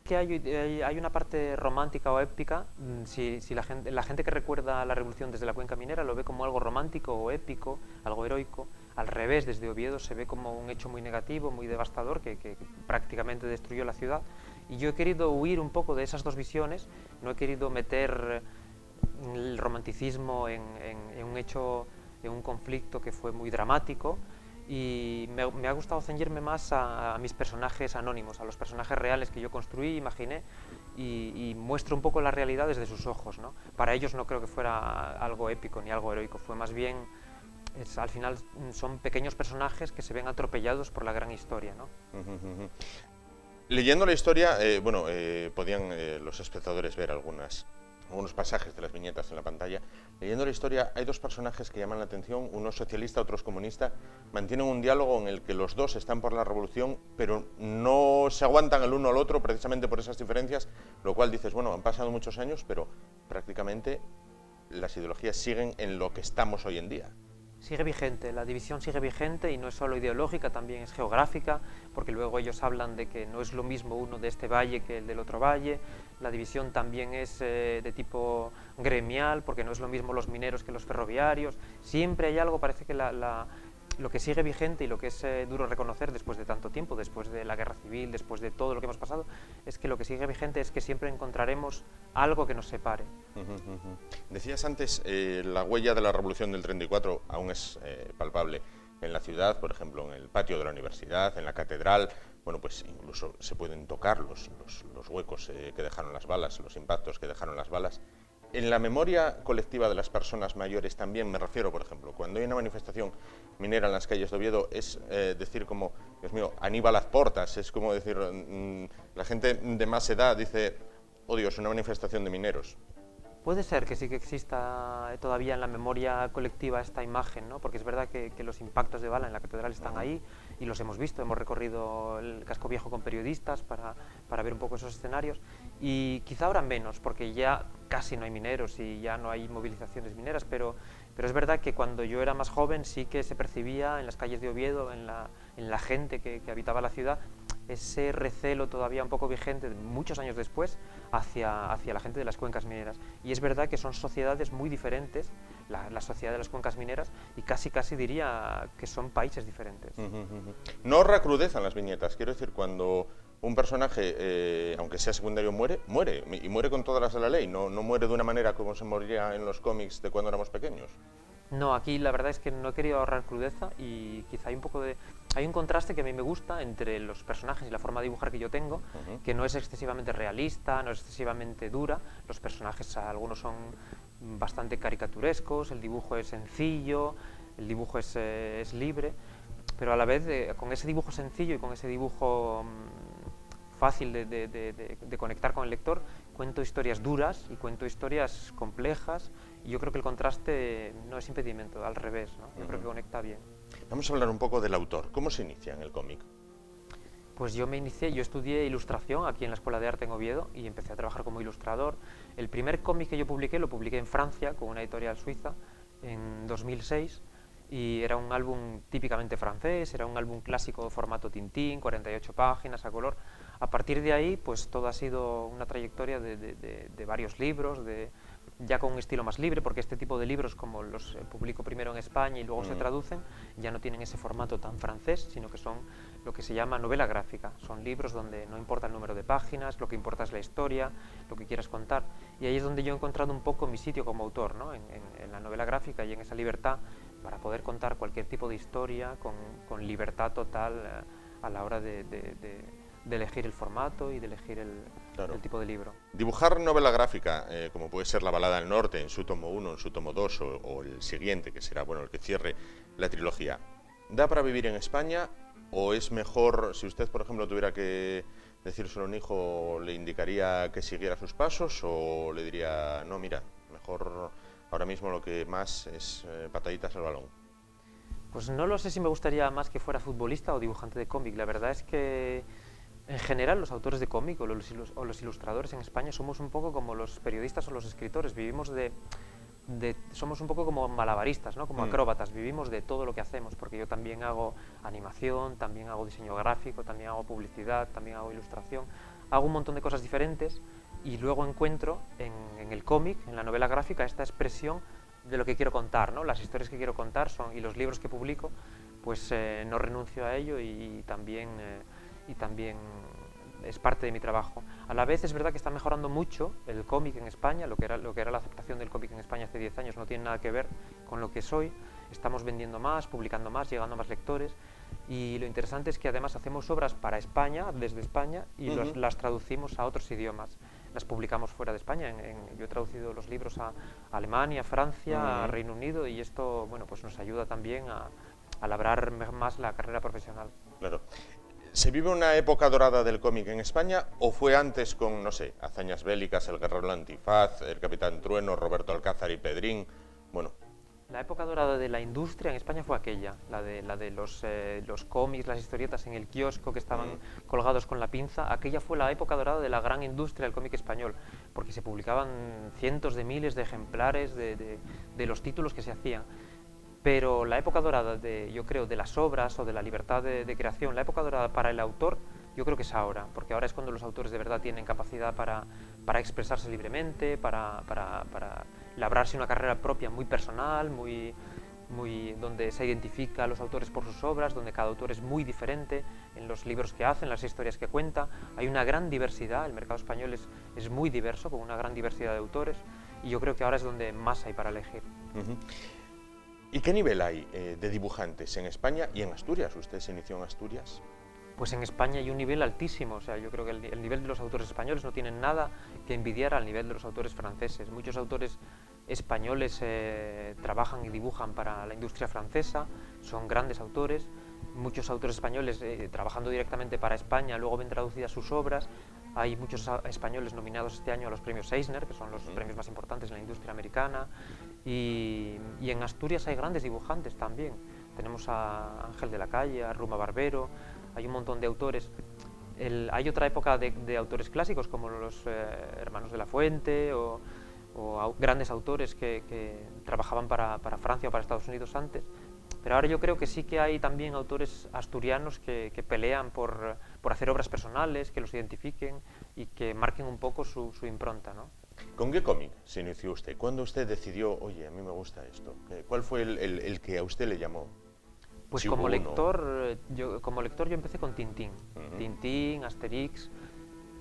Que hay una parte romántica o épica. Si la gente que recuerda la revolución desde la cuenca minera lo ve como algo romántico o épico, algo heroico. Al revés, desde Oviedo se ve como un hecho muy negativo, muy devastador, que prácticamente destruyó la ciudad. Y yo he querido huir un poco de esas dos visiones, no he querido meter el romanticismo en un hecho, en un conflicto que fue muy dramático, y me ha gustado ceñirme más a mis personajes anónimos, a los personajes reales que yo construí, imaginé, y muestro un poco la realidad desde sus ojos, ¿no? Para ellos no creo que fuera algo épico ni algo heroico, fue más bien, al final son pequeños personajes que se ven atropellados por la gran historia, ¿no? Leyendo la historia, podían los espectadores ver algunos pasajes de las viñetas en la pantalla. Leyendo la historia hay dos personajes que llaman la atención, uno es socialista, otro es comunista. Mantienen un diálogo en el que los dos están por la revolución, pero no se aguantan el uno al otro precisamente por esas diferencias, lo cual dices, bueno, han pasado muchos años, pero prácticamente las ideologías siguen en lo que estamos hoy en día. Sigue vigente, la división sigue vigente, y no es solo ideológica, también es geográfica, porque luego ellos hablan de que no es lo mismo uno de este valle que el del otro valle. La división también es de tipo gremial, porque no es lo mismo los mineros que los ferroviarios. Siempre hay algo, parece que lo que sigue vigente y lo que es duro reconocer después de tanto tiempo, después de la guerra civil, después de todo lo que hemos pasado, es que lo que sigue vigente es que siempre encontraremos algo que nos separe. Decías antes, la huella de la Revolución del 34 aún es palpable en la ciudad, por ejemplo, en el patio de la universidad, en la catedral. Bueno, pues incluso se pueden tocar los huecos que dejaron las balas, los impactos que dejaron las balas. En la memoria colectiva de las personas mayores también, me refiero, por ejemplo, cuando hay una manifestación minera en las calles de Oviedo, es decir como, Dios mío, Aníbal las portas, es como decir, la gente de más edad dice, oh Dios, una manifestación de mineros. Puede ser que sí que exista todavía en la memoria colectiva esta imagen, ¿no? Porque es verdad que los impactos de bala en la catedral están ahí y los hemos visto, hemos recorrido el casco viejo con periodistas para ver un poco esos escenarios, y quizá ahora menos, porque ya casi no hay mineros y ya no hay movilizaciones mineras, pero es verdad que cuando yo era más joven sí que se percibía en las calles de Oviedo, en la gente que habitaba la ciudad, ese recelo todavía un poco vigente muchos años después hacia la gente de las cuencas mineras. Y es verdad que son sociedades muy diferentes, la sociedad de las cuencas mineras, y casi diría que son países diferentes. No recrudezan las viñetas, quiero decir, cuando un personaje, aunque sea secundario, muere, y muere con todas las de la ley, no muere de una manera como se moriría en los cómics de cuando éramos pequeños. No, aquí la verdad es que no he querido ahorrar crudeza y quizá hay un contraste que a mí me gusta entre los personajes y la forma de dibujar que yo tengo, que no es excesivamente realista, no es excesivamente dura. Los personajes, algunos son bastante caricaturescos, el dibujo es sencillo, el dibujo es libre, pero a la vez con ese dibujo sencillo y con ese dibujo fácil de conectar con el lector, cuento historias duras y cuento historias complejas, y yo creo que el contraste no es impedimento, al revés, ¿no? Yo creo que conecta bien. Vamos a hablar un poco del autor. ¿Cómo se inicia en el cómic? Pues yo estudié ilustración aquí en la Escuela de Arte en Oviedo y empecé a trabajar como ilustrador. El primer cómic que yo publiqué lo publiqué en Francia con una editorial suiza en 2006, y era un álbum típicamente francés, era un álbum clásico de formato Tintín, 48 páginas a color. A partir de ahí, pues todo ha sido una trayectoria de varios libros, ya con un estilo más libre, porque este tipo de libros, como los publico primero en España y luego se traducen, ya no tienen ese formato tan francés, sino que son lo que se llama novela gráfica. Son libros donde no importa el número de páginas, lo que importa es la historia, lo que quieras contar. Y ahí es donde yo he encontrado un poco mi sitio como autor, ¿no? En la novela gráfica y en esa libertad para poder contar cualquier tipo de historia con libertad total a la hora de elegir el formato y de elegir el tipo de libro. Dibujar novela gráfica, como puede ser La balada del norte, en su tomo 1, en su tomo 2 o el siguiente, que será el que cierre la trilogía, ¿da para vivir en España o es mejor, si usted, por ejemplo, tuviera que decírselo a un hijo, le indicaría que siguiera sus pasos o le diría, no, mira, mejor ahora mismo lo que más es pataditas al balón? Pues no lo sé si me gustaría más que fuera futbolista o dibujante de cómic. La verdad es que en general los autores de cómic o los ilustradores en España somos un poco como los periodistas o los escritores, vivimos somos un poco como malabaristas, ¿no? Como acróbatas, vivimos de todo lo que hacemos, porque yo también hago animación, también hago diseño gráfico, también hago publicidad, también hago ilustración, hago un montón de cosas diferentes y luego encuentro en el cómic, en la novela gráfica, esta expresión de lo que quiero contar, ¿no? Las historias que quiero contar y los libros que publico, pues no renuncio a ello y también es parte de mi trabajo. A la vez es verdad que está mejorando mucho el cómic en España, lo que era la aceptación del cómic en España hace 10 años no tiene nada que ver con lo que soy. Estamos vendiendo más, publicando más, llegando a más lectores, y lo interesante es que además hacemos obras para España, desde España, y las traducimos a otros idiomas. Las publicamos fuera de España. Yo he traducido los libros a Alemania, Francia, a Reino Unido, y esto, bueno, pues nos ayuda también a labrar más la carrera profesional. Claro. ¿Se vive una época dorada del cómic en España o fue antes con, no sé, Hazañas bélicas, El guerrero antifaz, El capitán Trueno, Roberto Alcázar y Pedrín? Bueno. La época dorada de la industria en España fue aquella, la de los cómics, las historietas en el kiosco que estaban colgados con la pinza. Aquella fue la época dorada de la gran industria del cómic español, porque se publicaban cientos de miles de ejemplares de los títulos que se hacían. Pero la época dorada, yo creo, de las obras o de la libertad de creación, la época dorada para el autor, yo creo que es ahora, porque ahora es cuando los autores de verdad tienen capacidad para expresarse libremente, para labrarse una carrera propia muy personal, donde se identifica a los autores por sus obras, donde cada autor es muy diferente en los libros que hacen, las historias que cuenta. Hay una gran diversidad, el mercado español es muy diverso, con una gran diversidad de autores, y yo creo que ahora es donde más hay para elegir. ¿Y qué nivel hay de dibujantes en España y en Asturias? ¿Usted se inició en Asturias? Pues en España hay un nivel altísimo, o sea, yo creo que el nivel de los autores españoles no tiene nada que envidiar al nivel de los autores franceses. Muchos autores españoles trabajan y dibujan para la industria francesa, son grandes autores. Muchos autores españoles trabajando directamente para España luego ven traducidas sus obras. Hay muchos españoles nominados este año a los premios Eisner, que son los premios más importantes en la industria americana, y en Asturias hay grandes dibujantes también. Tenemos a Ángel de la Calle, a Ruma Barbero, hay un montón de autores. Hay otra época de autores clásicos como los hermanos de la Fuente o grandes autores que trabajaban para Francia o para Estados Unidos antes. Pero ahora yo creo que sí que hay también autores asturianos que pelean por hacer obras personales, que los identifiquen y que marquen un poco su impronta, ¿no? ¿Con qué cómic se inició usted? ¿Cuándo usted decidió, oye, a mí me gusta esto? ¿Cuál fue el que a usted le llamó? Pues Si como hubo uno. lector yo empecé con Tintín. Tintín, Asterix,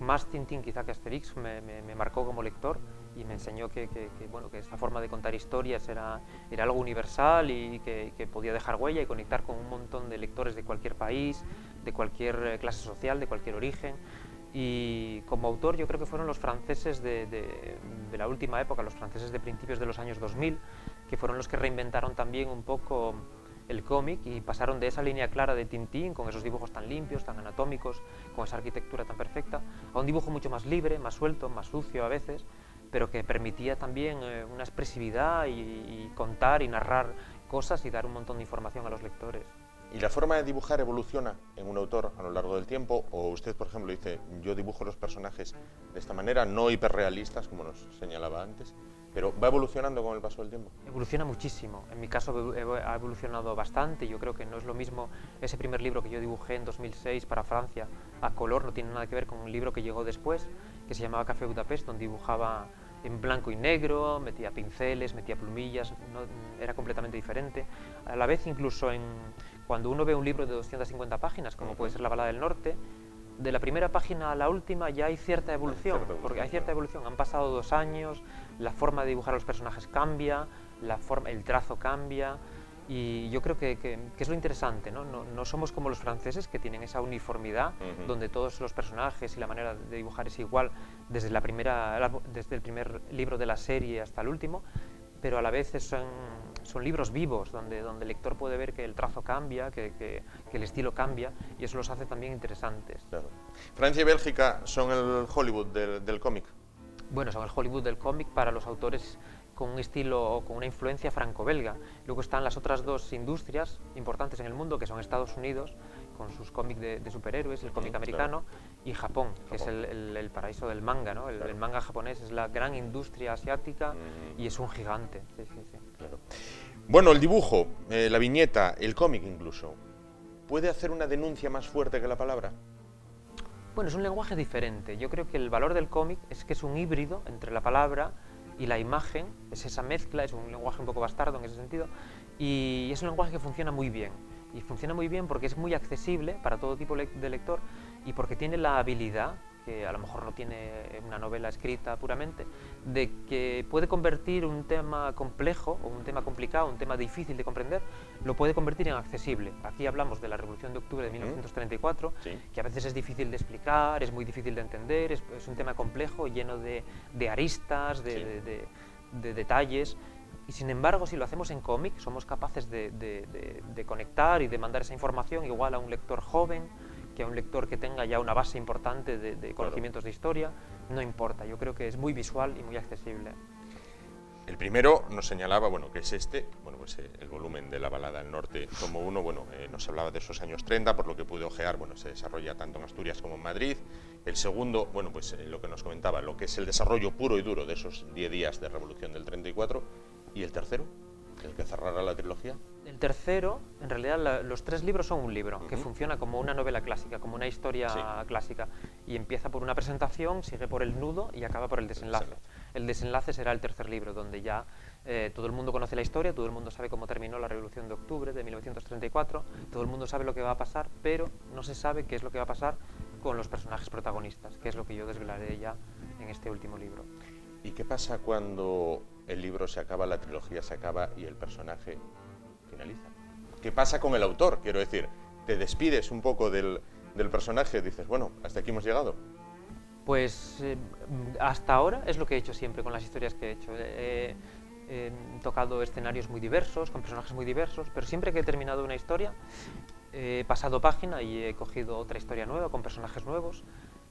más Tintín quizá que Asterix me marcó como lector y me enseñó que esta forma de contar historias era algo universal y que podía dejar huella y conectar con un montón de lectores de cualquier país, de cualquier clase social, de cualquier origen. Y como autor yo creo que fueron los franceses de la última época, los franceses de principios de los años 2000, que fueron los que reinventaron también un poco el cómic y pasaron de esa línea clara de Tintín, con esos dibujos tan limpios, tan anatómicos, con esa arquitectura tan perfecta, a un dibujo mucho más libre, más suelto, más sucio a veces, pero que permitía también una expresividad y contar y narrar cosas y dar un montón de información a los lectores. ¿Y la forma de dibujar evoluciona en un autor a lo largo del tiempo? ¿O usted, por ejemplo, dice, yo dibujo los personajes de esta manera, no hiperrealistas, como nos señalaba antes, pero va evolucionando con el paso del tiempo? Evoluciona muchísimo. En mi caso ha evolucionado bastante. Yo creo que no es lo mismo ese primer libro que yo dibujé en 2006 para Francia a color, no tiene nada que ver con un libro que llegó después, que se llamaba Café Budapest, donde dibujaba en blanco y negro, metía pinceles, metía plumillas, era completamente diferente. A la vez, incluso cuando uno ve un libro de 250 páginas, como puede ser La Balada del Norte, de la primera página a la última ya hay cierta evolución, porque hay cierta evolución. Han pasado 2 años, la forma de dibujar a los personajes cambia, el trazo cambia, y yo creo que es lo interesante, ¿no? No somos como los franceses, que tienen esa uniformidad, donde todos los personajes y la manera de dibujar es igual desde el primer libro de la serie hasta el último, pero a la vez son libros vivos, donde el lector puede ver que el trazo cambia, que el estilo cambia, y eso los hace también interesantes. Claro. ¿Francia y Bélgica son el Hollywood del cómic? Bueno, son el Hollywood del cómic para los autores con un estilo o con una influencia franco-belga. Luego están las otras 2 industrias importantes en el mundo, que son Estados Unidos, con sus cómics de superhéroes, el cómic americano, y Japón, que es el paraíso del manga, ¿no? El manga japonés es la gran industria asiática y es un gigante. Sí. Claro. Bueno, el dibujo, la viñeta, el cómic incluso, ¿puede hacer una denuncia más fuerte que la palabra? Bueno, es un lenguaje diferente. Yo creo que el valor del cómic es que es un híbrido entre la palabra y la imagen, es esa mezcla, es un lenguaje un poco bastardo en ese sentido, y es un lenguaje que funciona muy bien. Y funciona muy bien porque es muy accesible para todo tipo de lector y porque tiene la habilidad, que a lo mejor no tiene una novela escrita puramente, de que puede convertir un tema complejo o un tema complicado, un tema difícil de comprender, lo puede convertir en accesible. Aquí hablamos de la Revolución de Octubre de 1934, que a veces es difícil de explicar, es muy difícil de entender, es un tema complejo, lleno de aristas, de detalles. Y sin embargo, si lo hacemos en cómic, somos capaces de conectar y de mandar esa información igual a un lector joven, que a un lector que tenga ya una base importante de conocimientos de historia, no importa. Yo creo que es muy visual y muy accesible. El primero nos señalaba, bueno, que es el volumen de La Balada del Norte, tomo 1, nos hablaba de esos años 30, por lo que pude ojear, se desarrolla tanto en Asturias como en Madrid. El segundo, lo que nos comentaba, lo que es el desarrollo puro y duro de esos 10 días de Revolución del 34. ¿Y el tercero? ¿El que cerrará la trilogía? El tercero, en realidad los 3 libros son un libro, que funciona como una novela clásica, como una historia clásica, y empieza por una presentación, sigue por el nudo y acaba por el desenlace. El desenlace será el tercer libro, donde ya todo el mundo conoce la historia, todo el mundo sabe cómo terminó la Revolución de Octubre de 1934, todo el mundo sabe lo que va a pasar, pero no se sabe qué es lo que va a pasar con los personajes protagonistas, que es lo que yo desvelaré ya en este último libro. ¿Y qué pasa cuando el libro se acaba, la trilogía se acaba y el personaje finaliza? ¿Qué pasa con el autor? Quiero decir, te despides un poco del personaje, dices, bueno, hasta aquí hemos llegado. Pues hasta ahora es lo que he hecho siempre con las historias que he hecho. He tocado escenarios muy diversos, con personajes muy diversos, pero siempre que he terminado una historia he pasado página y he cogido otra historia nueva, con personajes nuevos,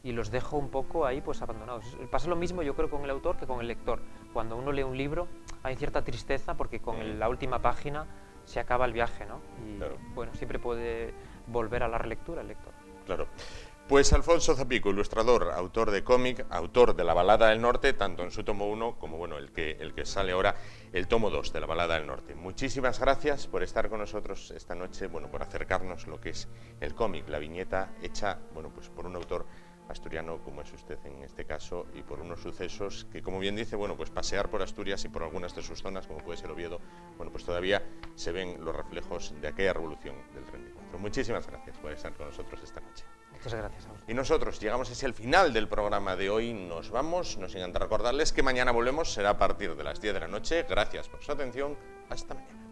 y los dejo un poco ahí pues abandonados. Pasa lo mismo yo creo con el autor que con el lector. Cuando uno lee un libro hay cierta tristeza porque con la última página se acaba el viaje, ¿no? Y claro, bueno, siempre puede volver a la relectura el lector. Claro. Pues Alfonso Zapico, ilustrador, autor de cómic, autor de La Balada del Norte, tanto en su tomo 1 como bueno, el que sale ahora, el tomo 2 de La Balada del Norte. Muchísimas gracias por estar con nosotros esta noche, bueno, por acercarnos lo que es el cómic, la viñeta hecha, bueno, pues por un autor asturiano como es usted en este caso y por unos sucesos que, como bien dice, bueno, pues pasear por Asturias y por algunas de sus zonas, como puede ser Oviedo, bueno, pues todavía se ven los reflejos de aquella revolución del 34. Muchísimas gracias por estar con nosotros esta noche. Muchas gracias a usted. Y nosotros llegamos hacia el final del programa de hoy, nos vamos, nos encanta recordarles que mañana volvemos, será a partir de las 10 de la noche. Gracias por su atención, hasta mañana.